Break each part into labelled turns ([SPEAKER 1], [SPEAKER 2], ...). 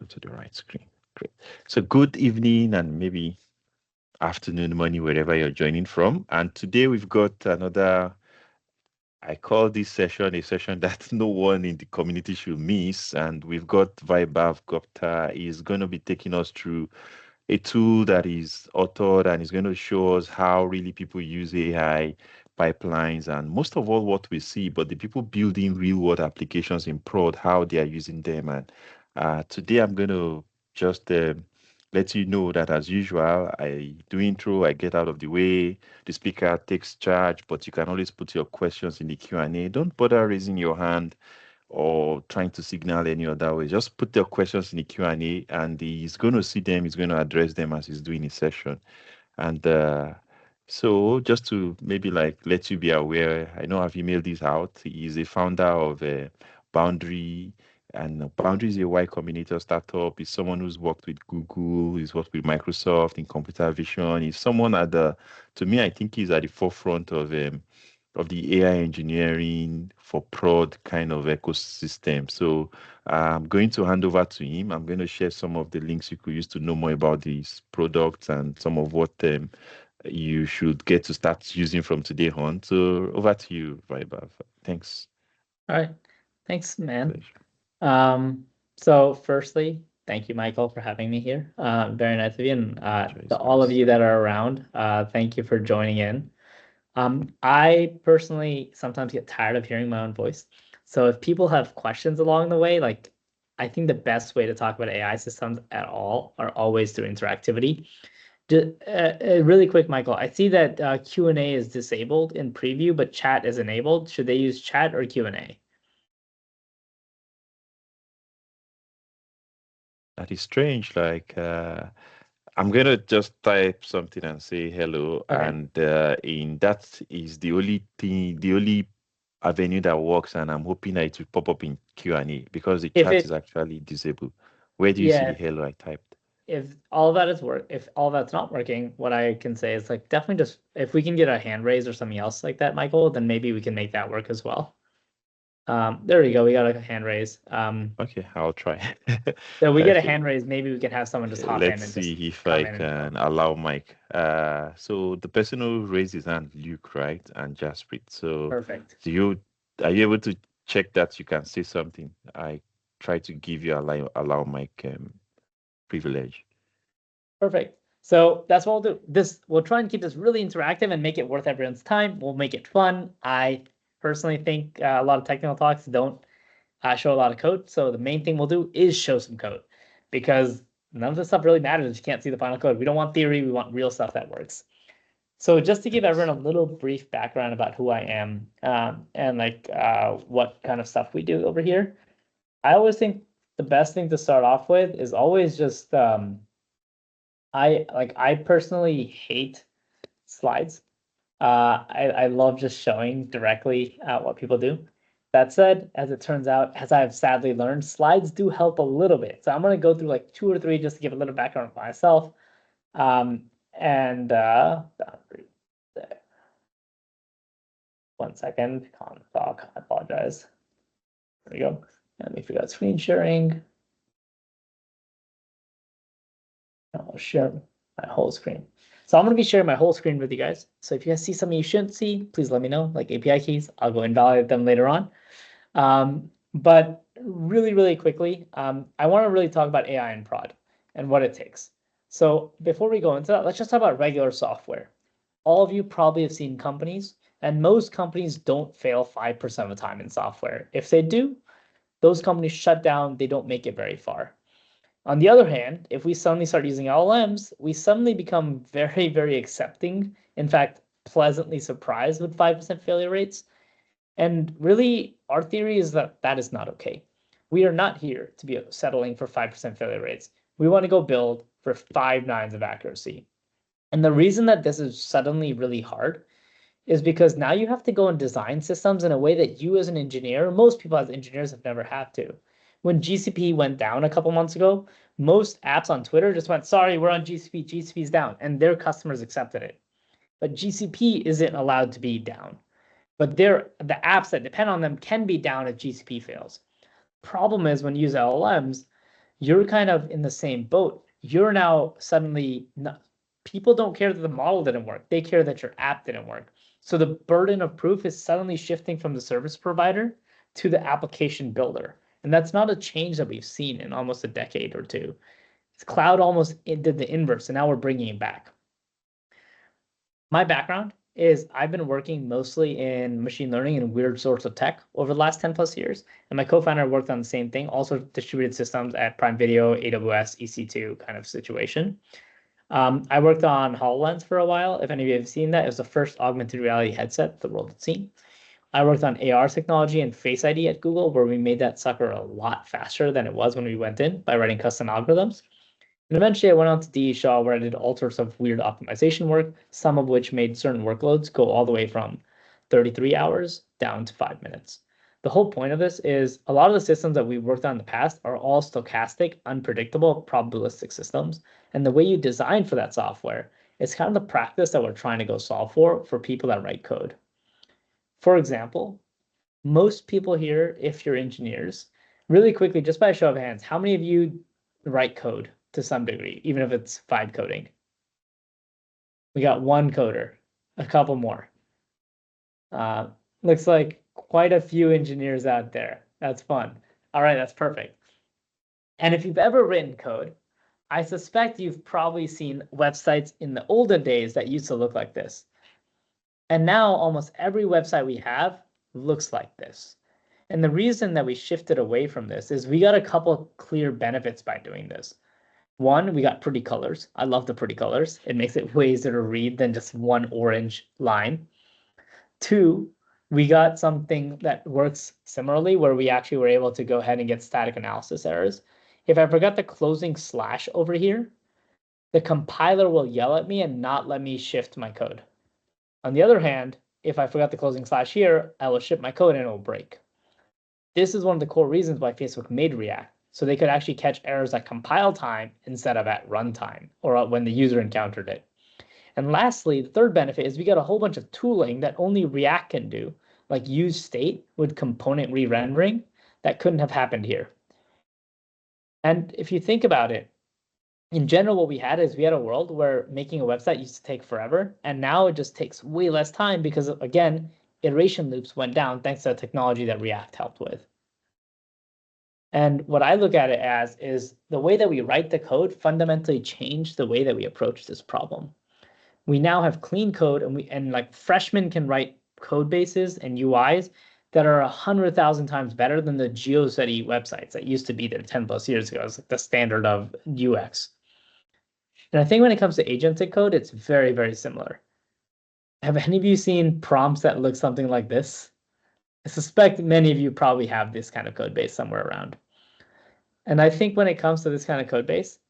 [SPEAKER 1] Go to the right screen. Great. So good evening and maybe afternoon, morning, wherever you're joining from. And today we've got another, I call this session a session that no one in the community should miss. And we've got Vaibhav Gupta. He's going to be taking us through a tool that is authored and is going to show us how really people use AI pipelines and most of all what we see, but the people building real world applications in prod, how they are using them. And today I'm going to just let you know that as usual, I do intro, I get out of the way, the speaker takes charge, but you can always put your questions in the Q&A. Don't bother raising your hand or trying to signal any other way. Just put your questions in the Q&A and he's going to see them, he's going to address them as he's doing his session. And so just to maybe like let you be aware, I know I've emailed this out. He's a founder of Boundary, and Boundary is a Y Combinator startup. He's someone who's worked with Google, he's worked with Microsoft in computer vision. He's someone to me, I think he's at the forefront of the AI engineering for prod kind of ecosystem. So I'm going to hand over to him. I'm going to share some of the links you could use to know more about these products and some of what you should get to start using from today on. So over to you, Vaibhav. Thanks.
[SPEAKER 2] All right. Thanks, man. So firstly, thank you, Michael, for having me here. Very nice of you. And to all of you that are around, thank you for joining in. I personally sometimes get tired of hearing my own voice. So if people have questions along the way, like I think the best way to talk about AI systems at all are always through interactivity. Really quick, Michael, I see that Q&A is disabled in preview, but chat is enabled. Should they use chat or Q&A?
[SPEAKER 1] That is strange. Like, I'm gonna just type something and say hello,
[SPEAKER 2] Okay.
[SPEAKER 1] and in that is the only thing, the only avenue that works, and I'm hoping that it will pop up in Q&A because the
[SPEAKER 2] If
[SPEAKER 1] chat is
[SPEAKER 2] it,
[SPEAKER 1] actually disabled. Where do you see the
[SPEAKER 2] yeah,
[SPEAKER 1] hello I typed?
[SPEAKER 2] if all that is if all that's not working, what I can say is like definitely just if we can get a hand raise or something else like that, Michael, then maybe we can make that work as well. There we go. We got a hand raise.
[SPEAKER 1] Okay, I'll try.
[SPEAKER 2] So we get a hand
[SPEAKER 1] Okay,
[SPEAKER 2] raise. Maybe we can have someone just hop in
[SPEAKER 1] let's
[SPEAKER 2] and just
[SPEAKER 1] see if
[SPEAKER 2] come
[SPEAKER 1] I
[SPEAKER 2] in and
[SPEAKER 1] can allow Mike. So the person who raised his hand, Luke, right, and Jasprit. So
[SPEAKER 2] perfect.
[SPEAKER 1] do you are you able to check that you can say something? I try to give you allow Mike privilege.
[SPEAKER 2] Perfect. So that's what we'll do. We'll try and keep this really interactive and make it worth everyone's time. We'll make it fun. I personally think a lot of technical talks don't show a lot of code. So the main thing we'll do is show some code because none of this stuff really matters if you can't see the final code. We don't want theory. We want real stuff that works. So just to give everyone a little brief background about who I am and like what kind of stuff we do over here, I always think the best thing to start off with is always just I personally hate slides. I love just showing directly what people do. That said, as it turns out, as I've sadly learned, slides do help a little bit. So I'm going to go through like 2 or 3 just to give a little background on myself. And there. 1 second, talk. I apologize. There we go. Let me figure out screen sharing. I'll share my whole screen. So I'm going to be sharing my whole screen with you guys. So if you guys see something you shouldn't see, please let me know, like API keys. I'll go invalidate them later on. But really, really quickly, I want to really talk about AI and prod and what it takes. So before we go into that, let's just talk about regular software. All of you probably have seen companies, and most companies don't fail 5% of the time in software. If they do, those companies shut down, they don't make it very far. On the other hand, if we suddenly start using LLMs, we suddenly become very, very accepting. In fact, pleasantly surprised with 5% failure rates. And really, our theory is that that is not okay. We are not here to be settling for 5% failure rates. We want to go build for 5 nines of accuracy. And the reason that this is suddenly really hard is because now you have to go and design systems in a way that you as an engineer, most people as engineers have never had to. When GCP went down a couple months ago, most apps on Twitter just went, sorry, we're on GCP, GCP's down, and their customers accepted it. But GCP isn't allowed to be down. But the apps that depend on them can be down if GCP fails. Problem is when you use LLMs, you're kind of in the same boat. You're now suddenly not, people don't care that the model didn't work. They care that your app didn't work. So the burden of proof is suddenly shifting from the service provider to the application builder. And that's not a change that we've seen in almost a decade or two. Cloud almost did the inverse, and now we're bringing it back. My background is I've been working mostly in machine learning and weird sorts of tech over the last 10 plus years. And my co-founder worked on the same thing, also distributed systems at Prime Video, AWS, EC2 kind of situation. I worked on HoloLens for a while. If any of you have seen that, it was the first augmented reality headset the world had seen. I worked on AR technology and Face ID at Google, where we made that sucker a lot faster than it was when we went in by writing custom algorithms. And eventually I went on to DE Shaw, where I did all sorts of weird optimization work, some of which made certain workloads go all the way from 33 hours down to 5 minutes. The whole point of this is a lot of the systems that we worked on in the past are all stochastic, unpredictable, probabilistic systems. And the way you design for that software is kind of the practice that we're trying to go solve for people that write code. For example, most people here, if you're engineers, really quickly, just by a show of hands, how many of you write code to some degree, even if it's vibe coding? We got one coder, a couple more. Looks like quite a few engineers out there. That's fun. All right, that's perfect. And if you've ever written code, I suspect you've probably seen websites in the olden days that used to look like this. And now almost every website we have looks like this. And the reason that we shifted away from this is we got a couple clear benefits by doing this. One, we got pretty colors. I love the pretty colors. It makes it way easier to read than just one orange line. Two, we got something that works similarly where we actually were able to go ahead and get static analysis errors. If I forgot the closing slash over here, the compiler will yell at me and not let me shift my code. On the other hand, if I forgot the closing slash here, I will ship my code and it will break. This is one of the core reasons why Facebook made React, so they could actually catch errors at compile time instead of at runtime or when the user encountered it. And lastly, the third benefit is we got a whole bunch of tooling that only React can do, like use state with component re-rendering that couldn't have happened here. And if you think about it, in general, what we had is we had a world where making a website used to take forever, and now it just takes way less time because, again, iteration loops went down thanks to the technology that React helped with. And what I look at it as is the way that we write the code fundamentally changed the way that we approach this problem. We now have clean code, and like freshmen can write code bases and UIs that are 100,000 times better than the GeoCity websites that used to be there 10 plus years ago. It's like the standard of UX. And I think when it comes to agentic code, it's very, very similar. Have any of you seen prompts that look something like this? I suspect many of you probably have this kind of code base somewhere around. And I think when it comes to this kind of code base,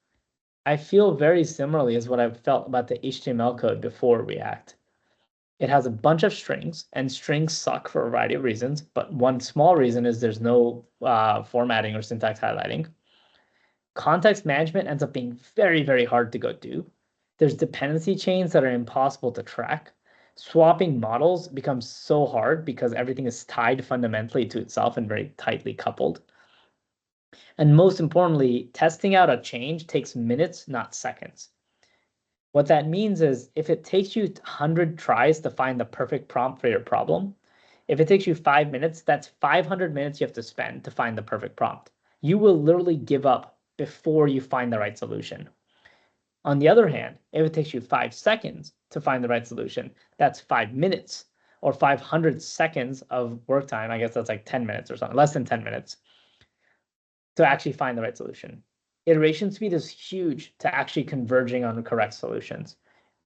[SPEAKER 2] I feel very similarly as what I felt about the HTML code before React. It has a bunch of strings, and strings suck for a variety of reasons, but one small reason is there's no formatting or syntax highlighting. Context management ends up being very, very hard to go do. There's dependency chains that are impossible to track. Swapping models becomes so hard because everything is tied fundamentally to itself and very tightly coupled. And most importantly, testing out a change takes minutes, not seconds. What that means is if it takes you 100 tries to find the perfect prompt for your problem, if it takes you 5 minutes, that's 500 minutes you have to spend to find the perfect prompt. You will literally give up before you find the right solution. On the other hand, if it takes you 5 seconds to find the right solution, that's 5 minutes or 500 seconds of work time. I guess that's like 10 minutes or something, less than 10 minutes to actually find the right solution. Iteration speed is huge to actually converging on the correct solutions.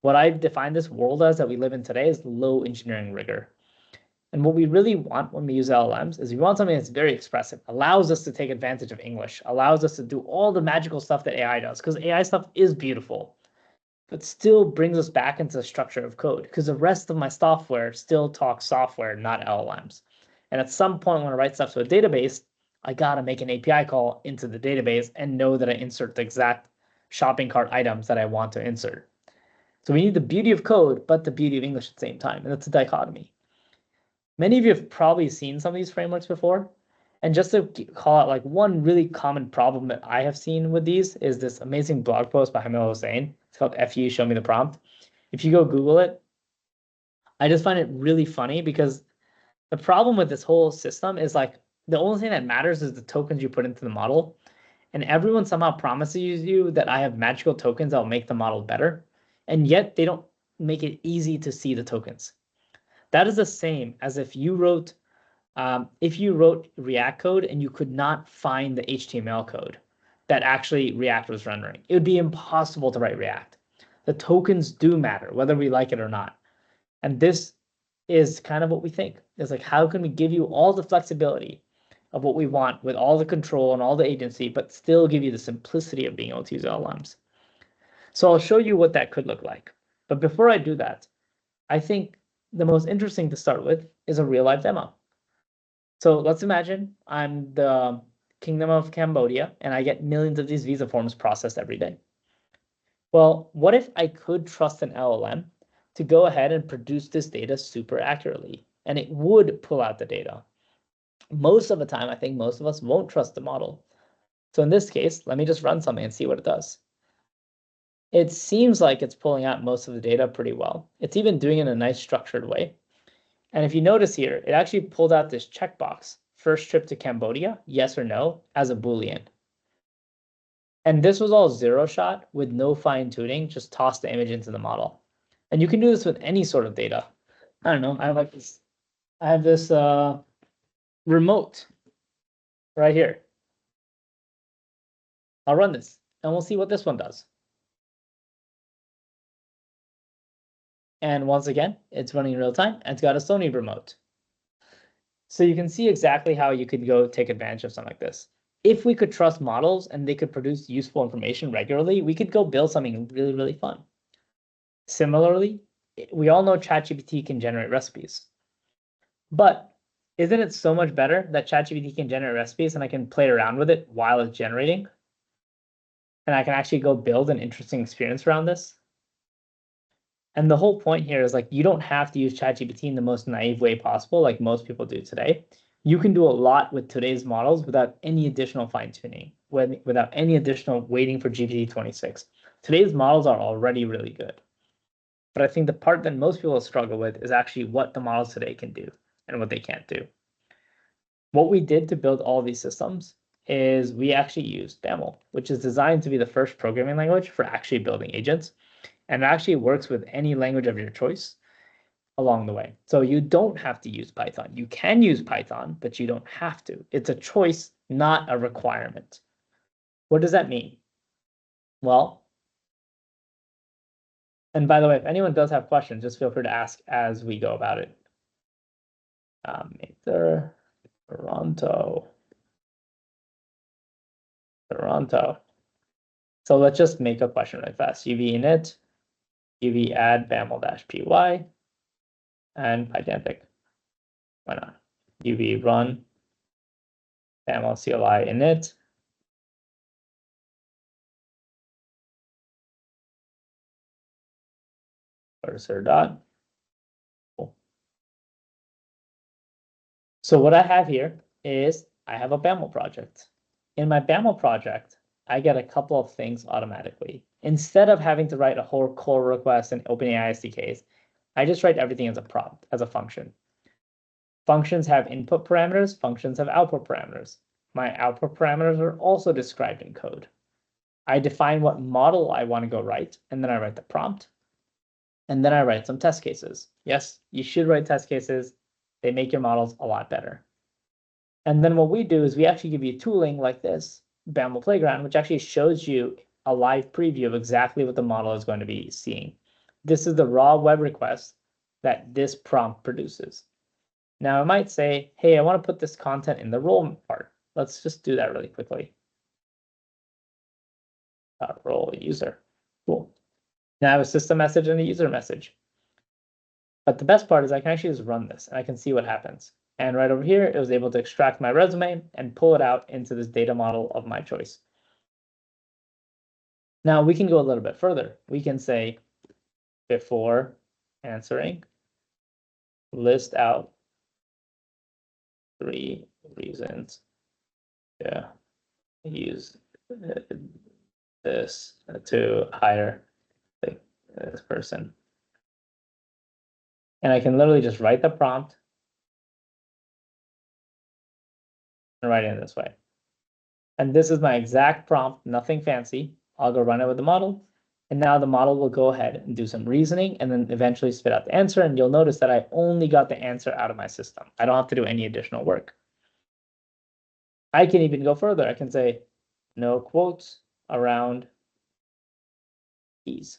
[SPEAKER 2] What I've defined this world as that we live in today is low engineering rigor. And what we really want when we use LLMs is we want something that's very expressive, allows us to take advantage of English, allows us to do all the magical stuff that AI does, because AI stuff is beautiful, but still brings us back into the structure of code, because the rest of my software still talks software, not LLMs. And at some point when I write stuff to a database, I gotta make an API call into the database and know that I insert the exact shopping cart items that I want to insert. So we need the beauty of code, but the beauty of English at the same time, and that's a dichotomy. Many of you have probably seen some of these frameworks before. And just to call out like one really common problem that I have seen with these is this amazing blog post by Hamil Hossein. It's called FU Show Me the Prompt. If you go Google it, I just find it really funny because the problem with this whole system is like the only thing that matters is the tokens you put into the model. And everyone somehow promises you that I have magical tokens that will make the model better. And yet they don't make it easy to see the tokens. That is the same as if you wrote React code and you could not find the HTML code that actually React was rendering. It would be impossible to write React. The tokens do matter, whether we like it or not. And this is kind of what we think. It's like, how can we give you all the flexibility of what we want with all the control and all the agency, but still give you the simplicity of being able to use LLMs? So I'll show you what that could look like. But before I do that, I think the most interesting to start with is a real life demo. So let's imagine I'm the Kingdom of Cambodia and I get millions of these visa forms processed every day. Well, what if I could trust an LLM to go ahead and produce this data super accurately, and it would pull out the data? Most of the time, I think most of us won't trust the model. So in this case, let me just run something and see what it does. It seems like it's pulling out most of the data pretty well. It's even doing it in a nice structured way. And if you notice here, it actually pulled out this checkbox, first trip to Cambodia, yes or no, as a Boolean. And this was all zero shot with no fine tuning, just toss the image into the model. And you can do this with any sort of data. I don't know, I have this remote right here. I'll run this and we'll see what this one does. And once again, it's running in real time and it's got a Sony remote. So you can see exactly how you could go take advantage of something like this. If we could trust models and they could produce useful information regularly, we could go build something really, really fun. Similarly, we all know ChatGPT can generate recipes. But isn't it so much better that ChatGPT can generate recipes and I can play around with it while it's generating? And I can actually go build an interesting experience around this? And the whole point here is like, you don't have to use ChatGPT in the most naive way possible, like most people do today. You can do a lot with today's models without any additional fine tuning, without any additional waiting for GPT-26. Today's models are already really good. But I think the part that most people struggle with is actually what the models today can do and what they can't do. What we did to build all these systems is we actually used BAML, which is designed to be the first programming language for actually building agents. And it actually works with any language of your choice along the way. So you don't have to use Python. You can use Python, but you don't have to. It's a choice, not a requirement. What does that mean? Well, and by the way, if anyone does have questions, just feel free to ask as we go about it. Toronto. So let's just make a question right fast. uv init, uv add baml-py, and pydantic. Why not? uv run baml CLI init. Cursor dot. Cool. So what I have here is I have a BAML project. In my BAML project, I get a couple of things automatically. Instead of having to write a whole core request and OpenAI SDKs, I just write everything as a prompt, as a function. Functions have input parameters, functions have output parameters. My output parameters are also described in code. I define what model I want to go write, and then I write the prompt. And then I write some test cases. Yes, you should write test cases. They make your models a lot better. And then what we do is we actually give you tooling like this, BAML Playground, which actually shows you a live preview of exactly what the model is going to be seeing. This is the raw web request that this prompt produces. Now I might say, hey, I want to put this content in the role part. Let's just do that really quickly. Role user. Cool. Now I have a system message and a user message. But the best part is I can actually just run this and I can see what happens. And right over here, it was able to extract my resume and pull it out into this data model of my choice. Now we can go a little bit further. We can say, before answering, list out 3 reasons Yeah, use this to hire this person. And I can literally just write the prompt and write it in this way. And this is my exact prompt, nothing fancy. I'll go run it with the model. And now the model will go ahead and do some reasoning and then eventually spit out the answer. And you'll notice that I only got the answer out of my system. I don't have to do any additional work. I can even go further. I can say no quotes around keys.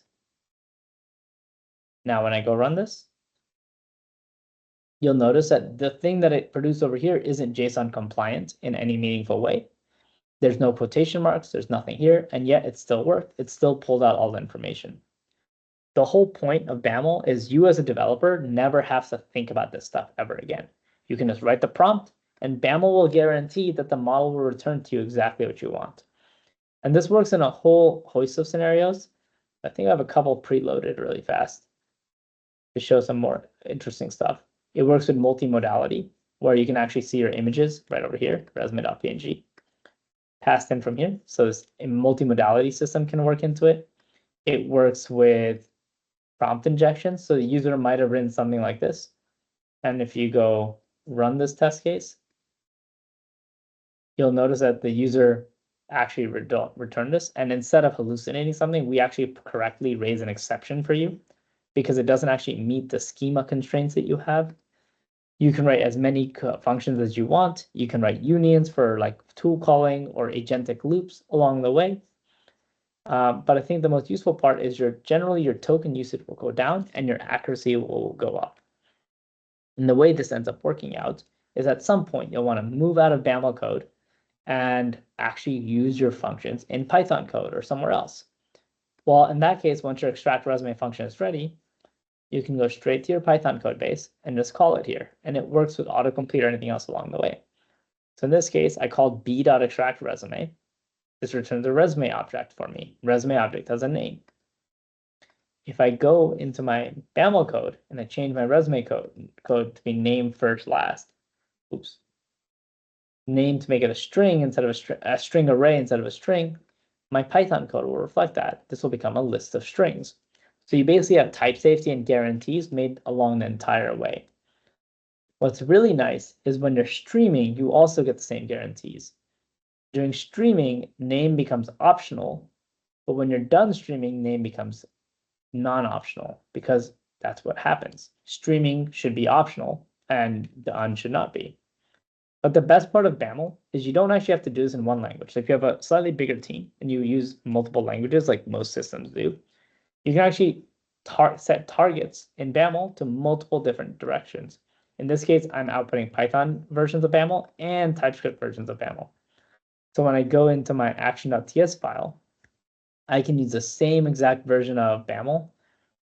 [SPEAKER 2] Now, when I go run this, you'll notice that the thing that it produced over here isn't JSON compliant in any meaningful way. There's no quotation marks, there's nothing here, and yet it still worked. It still pulled out all the information. The whole point of BAML is you as a developer never have to think about this stuff ever again. You can just write the prompt, and BAML will guarantee that the model will return to you exactly what you want. And this works in a whole host of scenarios. I think I have a couple preloaded really fast to show some more interesting stuff. It works with multimodality, where you can actually see your images right over here, resume.png, passed in from here. So this multimodality system can work into it. It works with prompt injection. So the user might have written something like this. And if you go run this test case, you'll notice that the user actually returned this. And instead of hallucinating something, we actually correctly raise an exception for you because it doesn't actually meet the schema constraints that you have. You can write as many functions as you want. You can write unions for like tool calling or agentic loops along the way. But I think the most useful part is generally your token usage will go down and your accuracy will go up. And the way this ends up working out is at some point you'll want to move out of BAML code and actually use your functions in Python code or somewhere else. Well, in that case, once your extract resume function is ready, you can go straight to your Python code base and just call it here. And it works with autocomplete or anything else along the way. So in this case, I called b.extract resume. This returns a resume object for me. Resume object has a name. If I go into my BAML code and I change my resume code to be name first last, oops, name to make it a string instead of a string array instead of a string, my Python code will reflect that. This will become a list of strings. So you basically have type safety and guarantees made along the entire way. What's really nice is when you're streaming, you also get the same guarantees. During streaming, name becomes optional, but when you're done streaming, name becomes non-optional because that's what happens. Streaming should be optional and done should not be. But the best part of BAML is you don't actually have to do this in one language. So if you have a slightly bigger team and you use multiple languages like most systems do, you can actually set targets in BAML to multiple different directions. In this case, I'm outputting Python versions of BAML and TypeScript versions of BAML. So when I go into my action.ts file, I can use the same exact version of BAML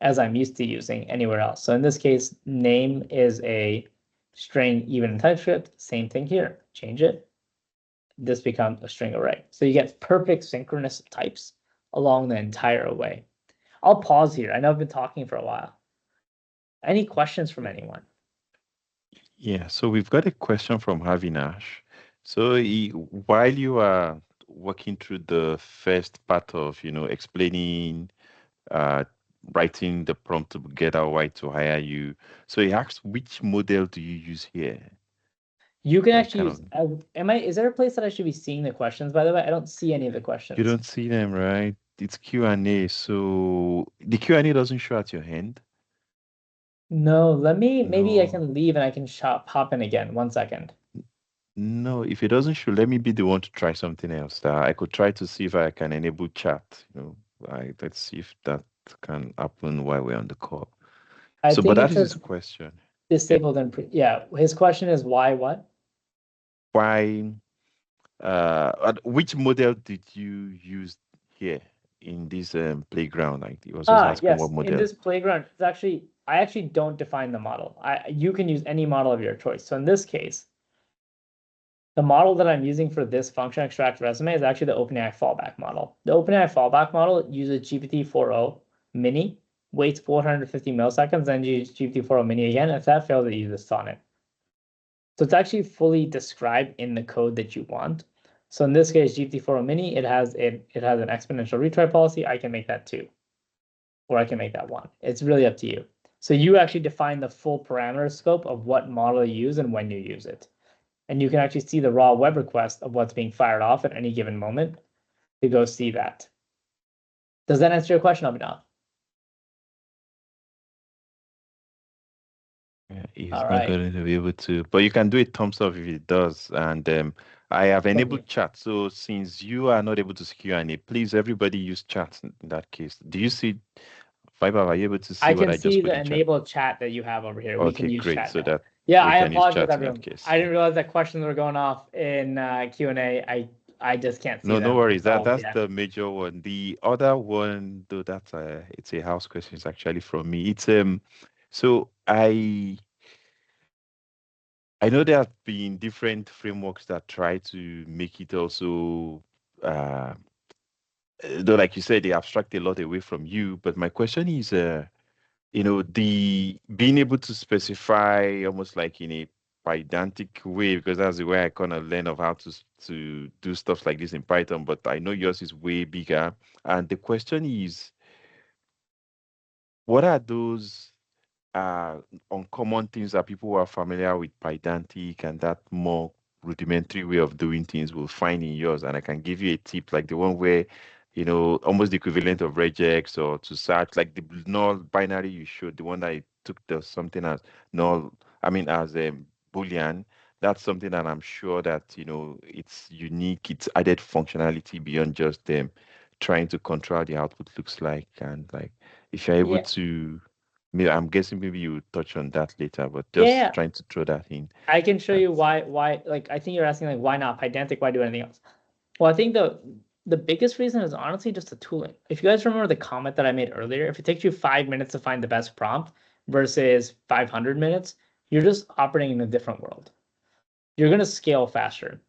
[SPEAKER 2] as I'm used to using anywhere else. So in this case, name is a string even in TypeScript. Same thing here. Change it. This becomes a string array. So you get perfect synchronous types along the entire way. I'll pause here. I know I've been talking for a while. Any questions from anyone?
[SPEAKER 1] Yeah, so we've got a question from Havinash. So while you are working through the first part of, explaining, writing the prompt to get our why to hire you, so he asked, which model do you use here?
[SPEAKER 2] You can
[SPEAKER 1] Like
[SPEAKER 2] actually use, is there a place that I should be seeing the questions, by the way? I don't see any of the questions.
[SPEAKER 1] You don't see them, right? It's Q&A. So the Q&A doesn't show at your hand.
[SPEAKER 2] No, maybe I
[SPEAKER 1] No.
[SPEAKER 2] can leave and I can hop in again. 1 second.
[SPEAKER 1] No, if it doesn't show, let me be the one to try something else. I could try to see if I can enable chat. Let's see if that can happen while we're on the call.
[SPEAKER 2] I
[SPEAKER 1] But
[SPEAKER 2] think it
[SPEAKER 1] that is his
[SPEAKER 2] says
[SPEAKER 1] question.
[SPEAKER 2] disabled and yeah. His question is why what?
[SPEAKER 1] Why? Which model did you use here in this playground? Like he was just asking what
[SPEAKER 2] Yes. In
[SPEAKER 1] model.
[SPEAKER 2] this playground, I actually don't define the model. You can use any model of your choice. So in this case, the model that I'm using for this function extract resume is actually the OpenAI fallback model. The OpenAI fallback model uses GPT-4o mini, waits 450 milliseconds, then uses GPT-4o mini again. If that fails, it uses Sonnet. So it's actually fully described in the code that you want. So in this case, GPT-4o mini, it has an exponential retry policy. I can make that 2, or I can make that 1. It's really up to you. So you actually define the full parameter scope of what model you use and when you use it. And you can actually see the raw web request of what's being fired off at any given moment to go see that. Does that answer your question, Abhinav?
[SPEAKER 1] Yeah, he's
[SPEAKER 2] All
[SPEAKER 1] not
[SPEAKER 2] right.
[SPEAKER 1] going to be able to, but you can do a thumbs up if it does. And I have enabled chat. So since you are not able to see Q&A, please everybody use chat in that case. Do you see, Vaibhav, are you able to see what I just
[SPEAKER 2] see
[SPEAKER 1] put
[SPEAKER 2] the
[SPEAKER 1] in chat?
[SPEAKER 2] enabled chat that you have over here. We can
[SPEAKER 1] Okay,
[SPEAKER 2] use
[SPEAKER 1] great.
[SPEAKER 2] chat
[SPEAKER 1] So
[SPEAKER 2] now.
[SPEAKER 1] that
[SPEAKER 2] Yeah,
[SPEAKER 1] we
[SPEAKER 2] I
[SPEAKER 1] can use
[SPEAKER 2] apologize,
[SPEAKER 1] chat in that
[SPEAKER 2] everyone.
[SPEAKER 1] case.
[SPEAKER 2] I didn't realize that questions were going off in Q&A. I just can't see
[SPEAKER 1] No,
[SPEAKER 2] them.
[SPEAKER 1] no worries. That's
[SPEAKER 2] Yeah.
[SPEAKER 1] the major one. The other one, though, it's a house question. It's actually from me. It's so I know there have been different frameworks that try to make it also though, like you said, they abstract a lot away from you. But my question is, the being able to specify almost like in a pedantic way, because that's the way I kind of learn of how to do stuff like this in Python. But I know yours is way bigger. And the question is, what are those uncommon things that people who are familiar with pedantic and that more rudimentary way of doing things will find in yours? And I can give you a tip, like the one where, almost the equivalent of regex or to search, like the null binary you showed, the one that I took the something as null, as a Boolean. That's something that I'm sure that, it's unique, it's added functionality beyond just them trying to control how the output looks like. And like, if you're able to, I'm guessing maybe you touch on that later, but just trying to throw that in.
[SPEAKER 2] I can show you why, like, I think you're asking, like, why not pedantic? Why do anything else? Well, I think the biggest reason is honestly just the tooling. If you guys remember the comment that I made earlier, if it takes you 5 minutes to find the best prompt versus 500 minutes, you're just operating in a different world. You're going to scale faster.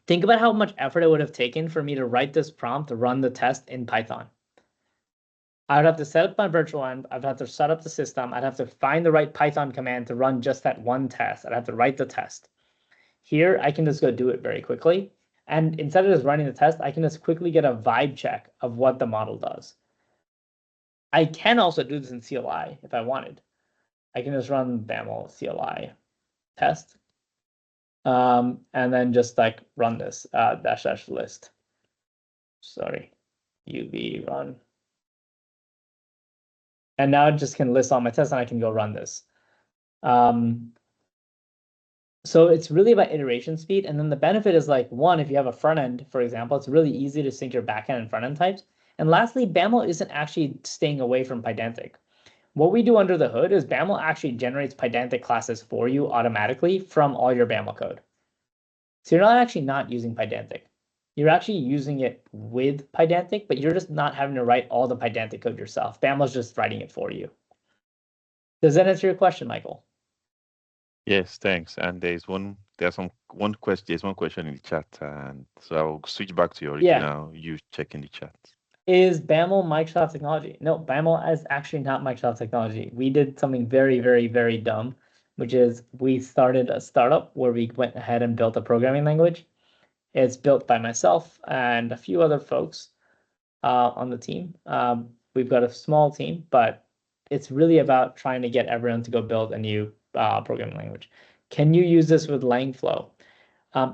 [SPEAKER 2] Think about how much effort it would have taken for me to write this prompt to run the test in Python. I would have to set up my virtual env. I'd have to set up the system. I'd have to find the right Python command to run just that one test. I'd have to write the test. Here, I can just go do it very quickly. And instead of just running the test, I can just quickly get a vibe check of what the model does. I can also do this in CLI if I wanted. I can just run BAML CLI test. And then just like run this dash list. Sorry, UV run. And now it just can list all my tests and I can go run this. So it's really about iteration speed. And then the benefit is like, one, if you have a front end, for example, it's really easy to sync your backend and front end types. And lastly, BAML isn't actually staying away from pedantic. What we do under the hood is BAML actually generates pedantic classes for you automatically from all your BAML code. So you're not actually not using pedantic. You're actually using it with pedantic, but you're just not having to write all the pedantic code yourself. BAML is just writing it for you. Does that answer your question, Michael?
[SPEAKER 1] Yes, thanks. And there's one question in the chat, and so I'll switch back to your original. You check in the chat.
[SPEAKER 2] Is BAML Microsoft technology? No, BAML is actually not Microsoft technology. We did something very, very, very dumb, which is we started a startup where we went ahead and built a programming language. It's built by myself and a few other folks on the team. We've got a small team, but it's really about trying to get everyone to go build a new programming language. Can you use this with Langflow?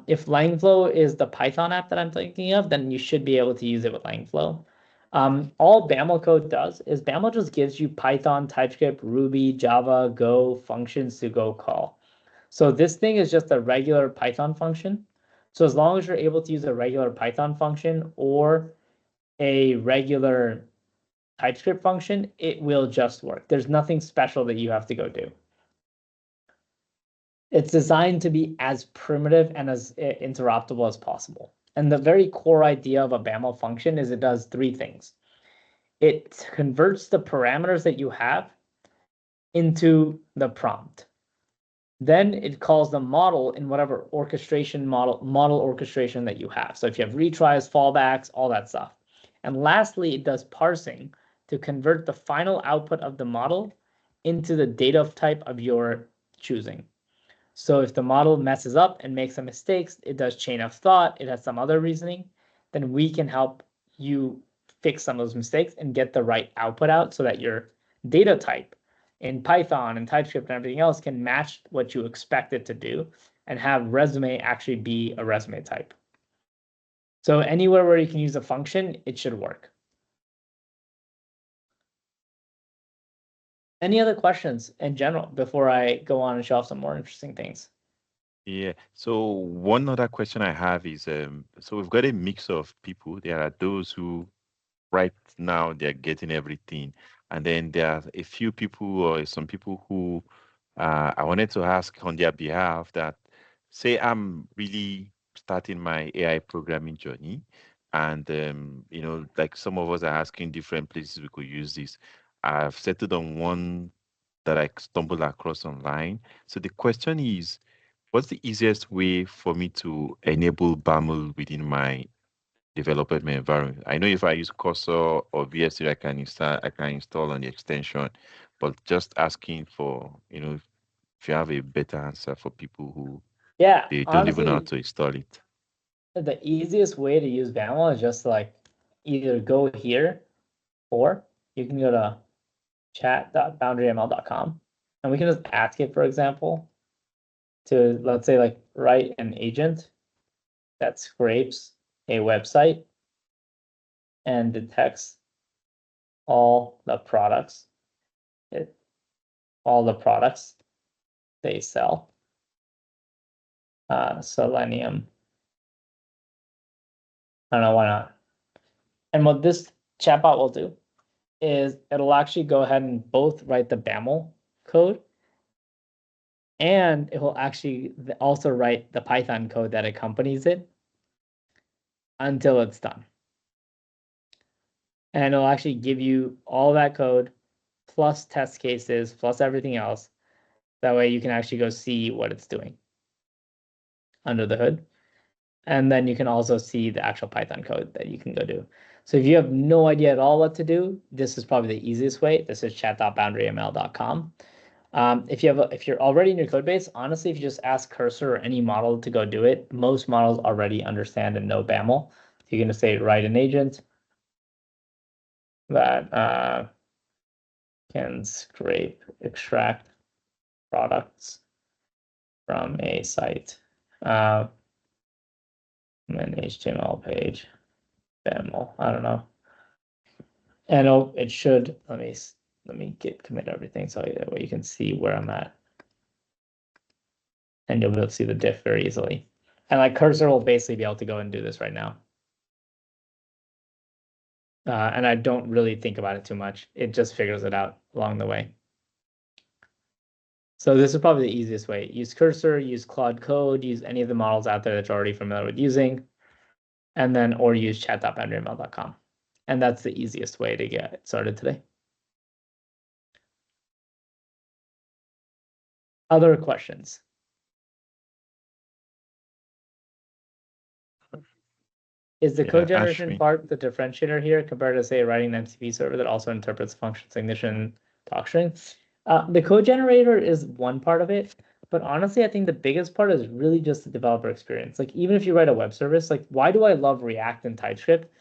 [SPEAKER 2] If Langflow is the Python app that I'm thinking of, then you should be able to use it with Langflow. All BAML code does is BAML just gives you Python, TypeScript, Ruby, Java, Go functions to go call. So this thing is just a regular Python function. So as long as you're able to use a regular Python function or a regular TypeScript function, it will just work. There's nothing special that you have to go do. It's designed to be as primitive and as interoperable as possible. And the very core idea of a BAML function is it does 3 things. It converts the parameters that you have into the prompt. Then it calls the model in whatever orchestration model orchestration that you have. So if you have retries, fallbacks, all that stuff. And lastly, it does parsing to convert the final output of the model into the data type of your choosing. So if the model messes up and makes some mistakes, it does chain of thought, it has some other reasoning, then we can help you fix some of those mistakes and get the right output out so that your data type in Python and TypeScript and everything else can match what you expect it to do and have resume actually be a resume type. So anywhere where you can use a function, it should work. Any other questions in general before I go on and show off some more interesting things?
[SPEAKER 1] Yeah. So one other question I have is, so we've got a mix of people. There are those who right now they're getting everything, and then there are a few people or some people who I wanted to ask on their behalf that say I'm really starting my AI programming journey, and like some of us are asking different places we could use this. I've settled on one that I stumbled across online. So the question is, what's the easiest way for me to enable BAML within my development environment? I know if I use Cursor or VS, I can install on the extension, but just asking for, if you have a better answer for people who
[SPEAKER 2] Yeah,
[SPEAKER 1] they don't even know how
[SPEAKER 2] honestly,
[SPEAKER 1] to install it.
[SPEAKER 2] the easiest way to use BAML is just like either go here or you can go to chat.boundaryml.com and we can just ask it, for example, to let's say like write an agent that scrapes a website and detects all the products, all the products they sell. Selenium. I don't know why not. And what this chatbot will do is it'll actually go ahead and both write the BAML code and it will actually also write the Python code that accompanies it until it's done. And it'll actually give you all that code plus test cases plus everything else. That way you can actually go see what it's doing under the hood. And then you can also see the actual Python code that you can go do. So if you have no idea at all what to do, this is probably the easiest way. This is chat.boundaryml.com. If you're already in your code base, honestly, if you just ask Cursor or any model to go do it, most models already understand and know BAML. You're going to say write an agent that can extract products from a site, an HTML page, BAML. I don't know, and it should. Let me git commit everything so that way you can see where I'm at, and you'll be able to see the diff very easily. And like Cursor will basically be able to go and do this right now. And I don't really think about it too much. It just figures it out along the way. So this is probably the easiest way. Use Cursor, use Claude Code, use any of the models out there that you're already familiar with using, and then or use chat.boundaryml.com. And that's the easiest way to get started today. Other questions? Is the code generation part the differentiator here compared to, say, writing an MCP server that also interprets function ignition doctrine? The code generator is one part of it, but honestly, I think the biggest part is really just the developer experience. Like, even if you write a web service, like, why do I love React and TypeScript?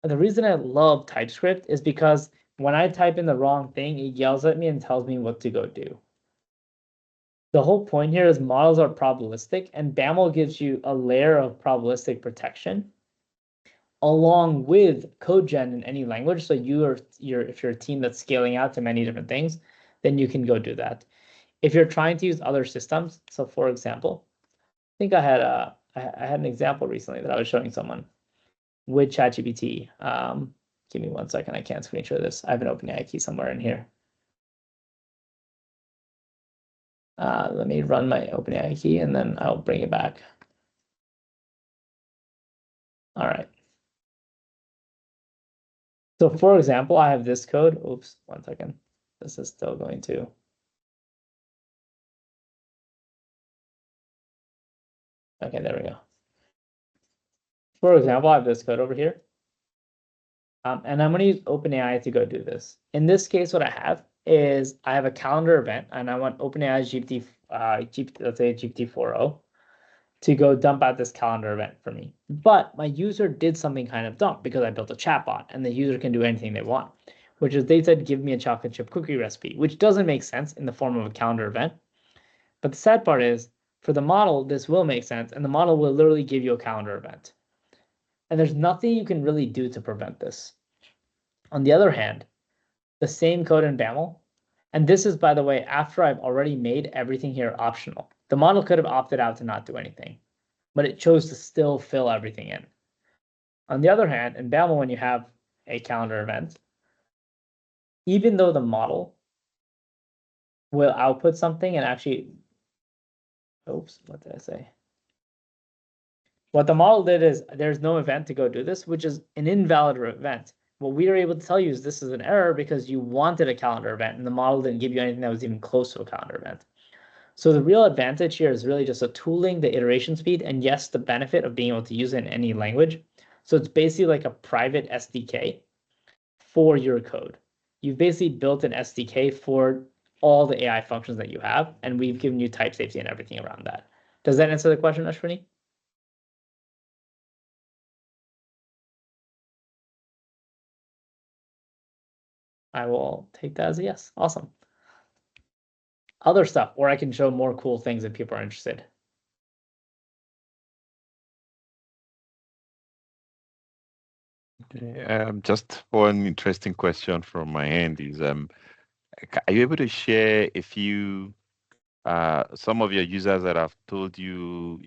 [SPEAKER 2] And the reason I love TypeScript is because when I type in the wrong thing, it yells at me and tells me what to go do. The whole point here is models are probabilistic, and BAML gives you a layer of probabilistic protection along with code gen in any language. So if you're a team that's scaling out to many different things, then you can go do that. If you're trying to use other systems, so for example, I think I had an example recently that I was showing someone with ChatGPT. Give me 1 second, I can't screen share this. I have an OpenAI key somewhere in here. Let me run my OpenAI key and then I'll bring it back. All right. So for example, I have this code. Oops, 1 second. This is still going to. Okay, there we go. For example, I have this code over here. And I'm going to use OpenAI to go do this. In this case, what I have is I have a calendar event and I want OpenAI's GPT let's say GPT-4o, to go dump out this calendar event for me. But my user did something kind of dumb because I built a chatbot and the user can do anything they want, which is they said, give me a chocolate chip cookie recipe, which doesn't make sense in the form of a calendar event. But the sad part is, for the model, this will make sense, and the model will literally give you a calendar event. And there's nothing you can really do to prevent this. On the other hand, the same code in BAML, and this is, by the way, after I've already made everything here optional. The model could have opted out to not do anything, but it chose to still fill everything in. On the other hand, in BAML, when you have a calendar event, even though the model will output something and actually, oops, what did I say? What the model did is there's no event to go do this, which is an invalid event. What we are able to tell you is this is an error because you wanted a calendar event and the model didn't give you anything that was even close to a calendar event. So the real advantage here is really just a tooling, the iteration speed, and yes, the benefit of being able to use it in any language. So it's basically like a private SDK for your code. You've basically built an SDK for all the AI functions that you have, and we've given you type safety and everything around that. Does that answer the question, Ashwini? I will take that as a yes. Awesome. Other stuff, or I can show more cool things if people are interested.
[SPEAKER 1] Just one interesting question from my end is, are you able to share a few, some of your users that have told you,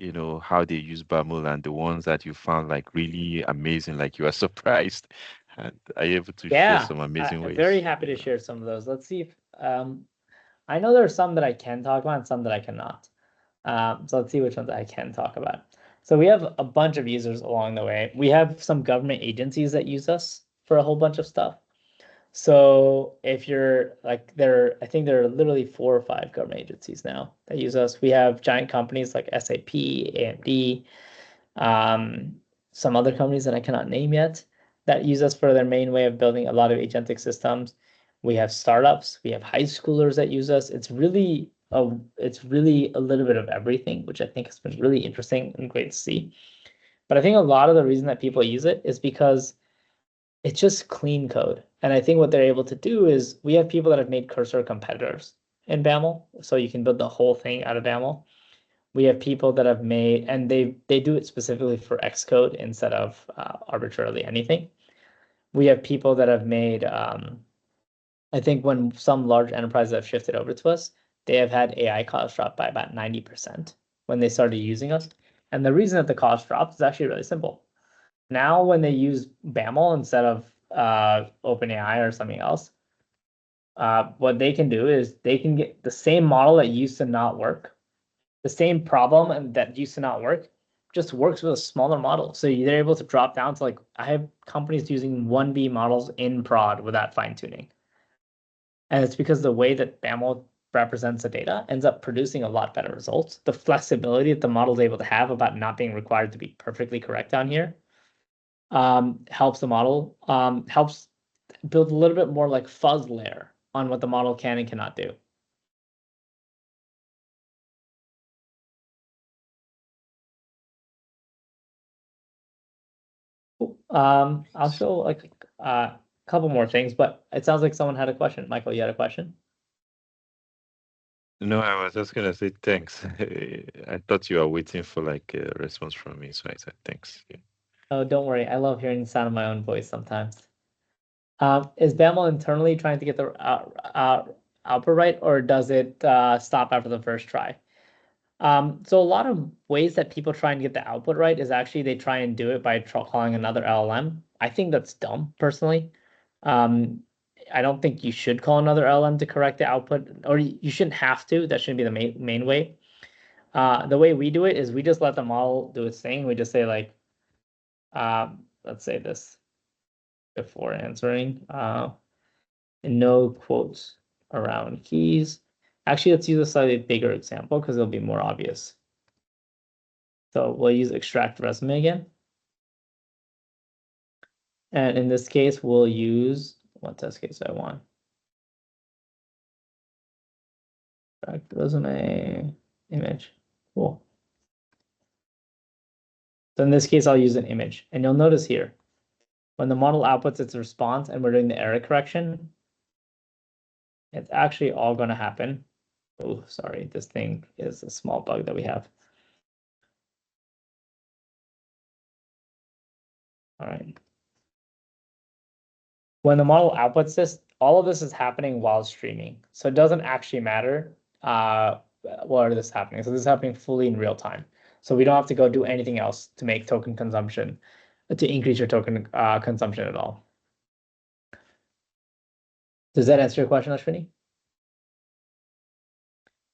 [SPEAKER 1] how they use BAML and the ones that you found like really amazing, like you are surprised, and are you able to share
[SPEAKER 2] Yeah,
[SPEAKER 1] some amazing
[SPEAKER 2] I'm very
[SPEAKER 1] ways?
[SPEAKER 2] happy to share some of those. Let's see if I know there are some that I can talk about and some that I cannot. So let's see which ones I can talk about. So we have a bunch of users along the way. We have some government agencies that use us for a whole bunch of stuff. So if you're like I think there are literally 4 or 5 government agencies now that use us. We have giant companies like SAP, AMD, um, some other companies that I cannot name yet that use us for their main way of building a lot of agentic systems. We have startups, we have high schoolers that use us. It's really a little bit of everything, which I think has been really interesting and great to see. But I think a lot of the reason that people use it is because it's just clean code. And I think what they're able to do is we have people that have made cursor competitors in BAML, so you can build the whole thing out of BAML. We have people that have made, and they do it specifically for Xcode instead of arbitrarily anything. We have people that have made, I think when some large enterprises have shifted over to us, they have had AI costs drop by about 90% when they started using us. And the reason that the cost drops is actually really simple. Now, when they use BAML instead of OpenAI or something else, what they can do is they can get the same model that used to not work, the same problem and that used to not work, just works with a smaller model. So they're able to drop down to like, I have companies using 1B models in prod without fine tuning. And it's because the way that BAML represents the data ends up producing a lot better results. The flexibility that the model is able to have about not being required to be perfectly correct down here helps the model, helps build a little bit more like fuzz layer on what the model can and cannot do. I'll show like a couple more things, but it sounds like someone had a question. Michael, you had a question?
[SPEAKER 1] No, I was just gonna say thanks. I thought you were waiting for like a response from me, so I said thanks. Yeah.
[SPEAKER 2] Oh, don't worry. I love hearing the sound of my own voice sometimes. Is BAML internally trying to get the output right, or does it stop after the first try? So a lot of ways that people try and get the output right is actually they try and do it by calling another LLM. I think that's dumb, personally. Um, I don't think you should call another LLM to correct the output, or you shouldn't have to. That shouldn't be the main way. The way we do it is we just let the model do its thing. We just say like, let's say this before answering, no quotes around keys. Actually, let's use a slightly bigger example because it'll be more obvious. So we'll use extract resume again. And in this case, we'll use, what test case do I want? Resume image. Cool. So in this case, I'll use an image. And you'll notice here, when the model outputs its response and we're doing the error correction, it's actually all going to happen. Oh, sorry, this thing is a small bug that we have. All right. When the model outputs this, all of this is happening while streaming. So it doesn't actually matter what is happening. So this is happening fully in real time. So we don't have to go do anything else to make token consumption, to increase your token consumption at all. Does that answer your question, Ashwini?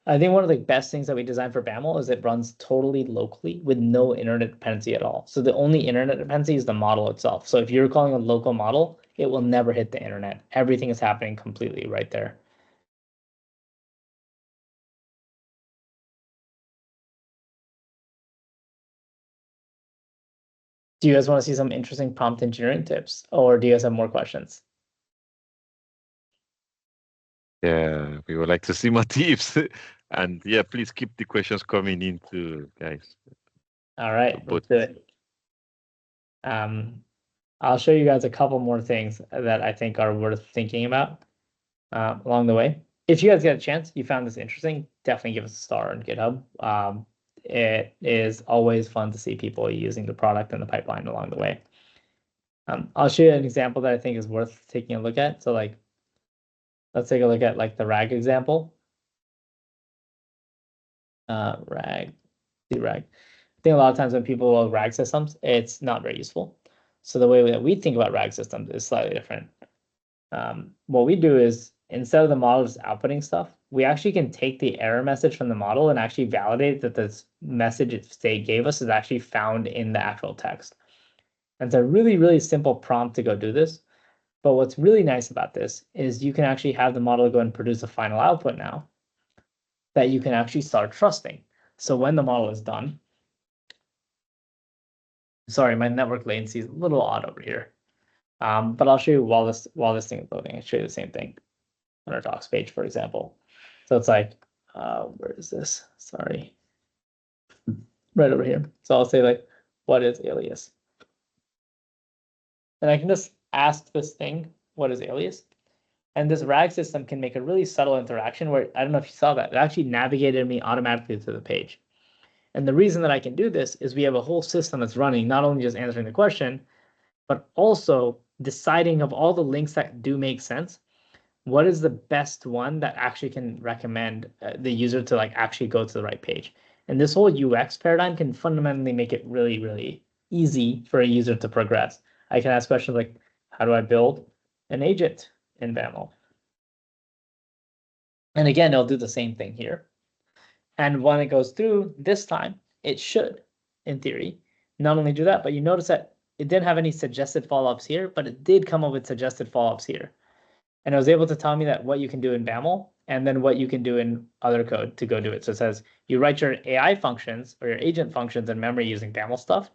[SPEAKER 2] I think one of the best things that we designed for BAML is it runs totally locally with no internet dependency at all. So the only internet dependency is the model itself. So if you're calling a local model, it will never hit the internet. Everything is happening completely right there. Do you guys want to see some interesting prompt engineering tips, or do you guys have more questions?
[SPEAKER 1] Yeah, we would like to see more tips. And yeah, please keep the questions coming in too, guys.
[SPEAKER 2] All right, let's
[SPEAKER 1] But
[SPEAKER 2] do it. I'll show you guys a couple more things that I think are worth thinking about along the way. If you guys get a chance, you found this interesting, definitely give us a star on GitHub. It is always fun to see people using the product and the pipeline along the way. I'll show you an example that I think is worth taking a look at. So like, let's take a look at like the RAG example. RAG. I think a lot of times when people will RAG systems, it's not very useful. So the way that we think about RAG systems is slightly different. What we do is instead of the model just outputting stuff, we actually can take the error message from the model and actually validate that this message they gave us is actually found in the actual text. And it's a really, really simple prompt to go do this. But what's really nice about this is you can actually have the model go and produce a final output now that you can actually start trusting. So when the model is done, sorry, my network latency is a little odd over here. But I'll show you while this thing is loading. I'll show you the same thing on our docs page, for example. So it's like, where is this? Sorry, right over here. So I'll say like, what is alias? And I can just ask this thing, what is alias? And this RAG system can make a really subtle interaction where, I don't know if you saw that, it actually navigated me automatically to the page. And the reason that I can do this is we have a whole system that's running, not only just answering the question, but also deciding of all the links that do make sense, what is the best one that actually can recommend the user to like actually go to the right page. And this whole UX paradigm can fundamentally make it really, really easy for a user to progress. I can ask questions like, how do I build an agent in BAML? And again, it'll do the same thing here. And when it goes through this time, it should, in theory, not only do that, but you notice that it didn't have any suggested follow-ups here, but it did come up with suggested follow-ups here. And it was able to tell me that what you can do in BAML and then what you can do in other code to go do it. So it says you write your AI functions or your agent functions in memory using BAML stuff,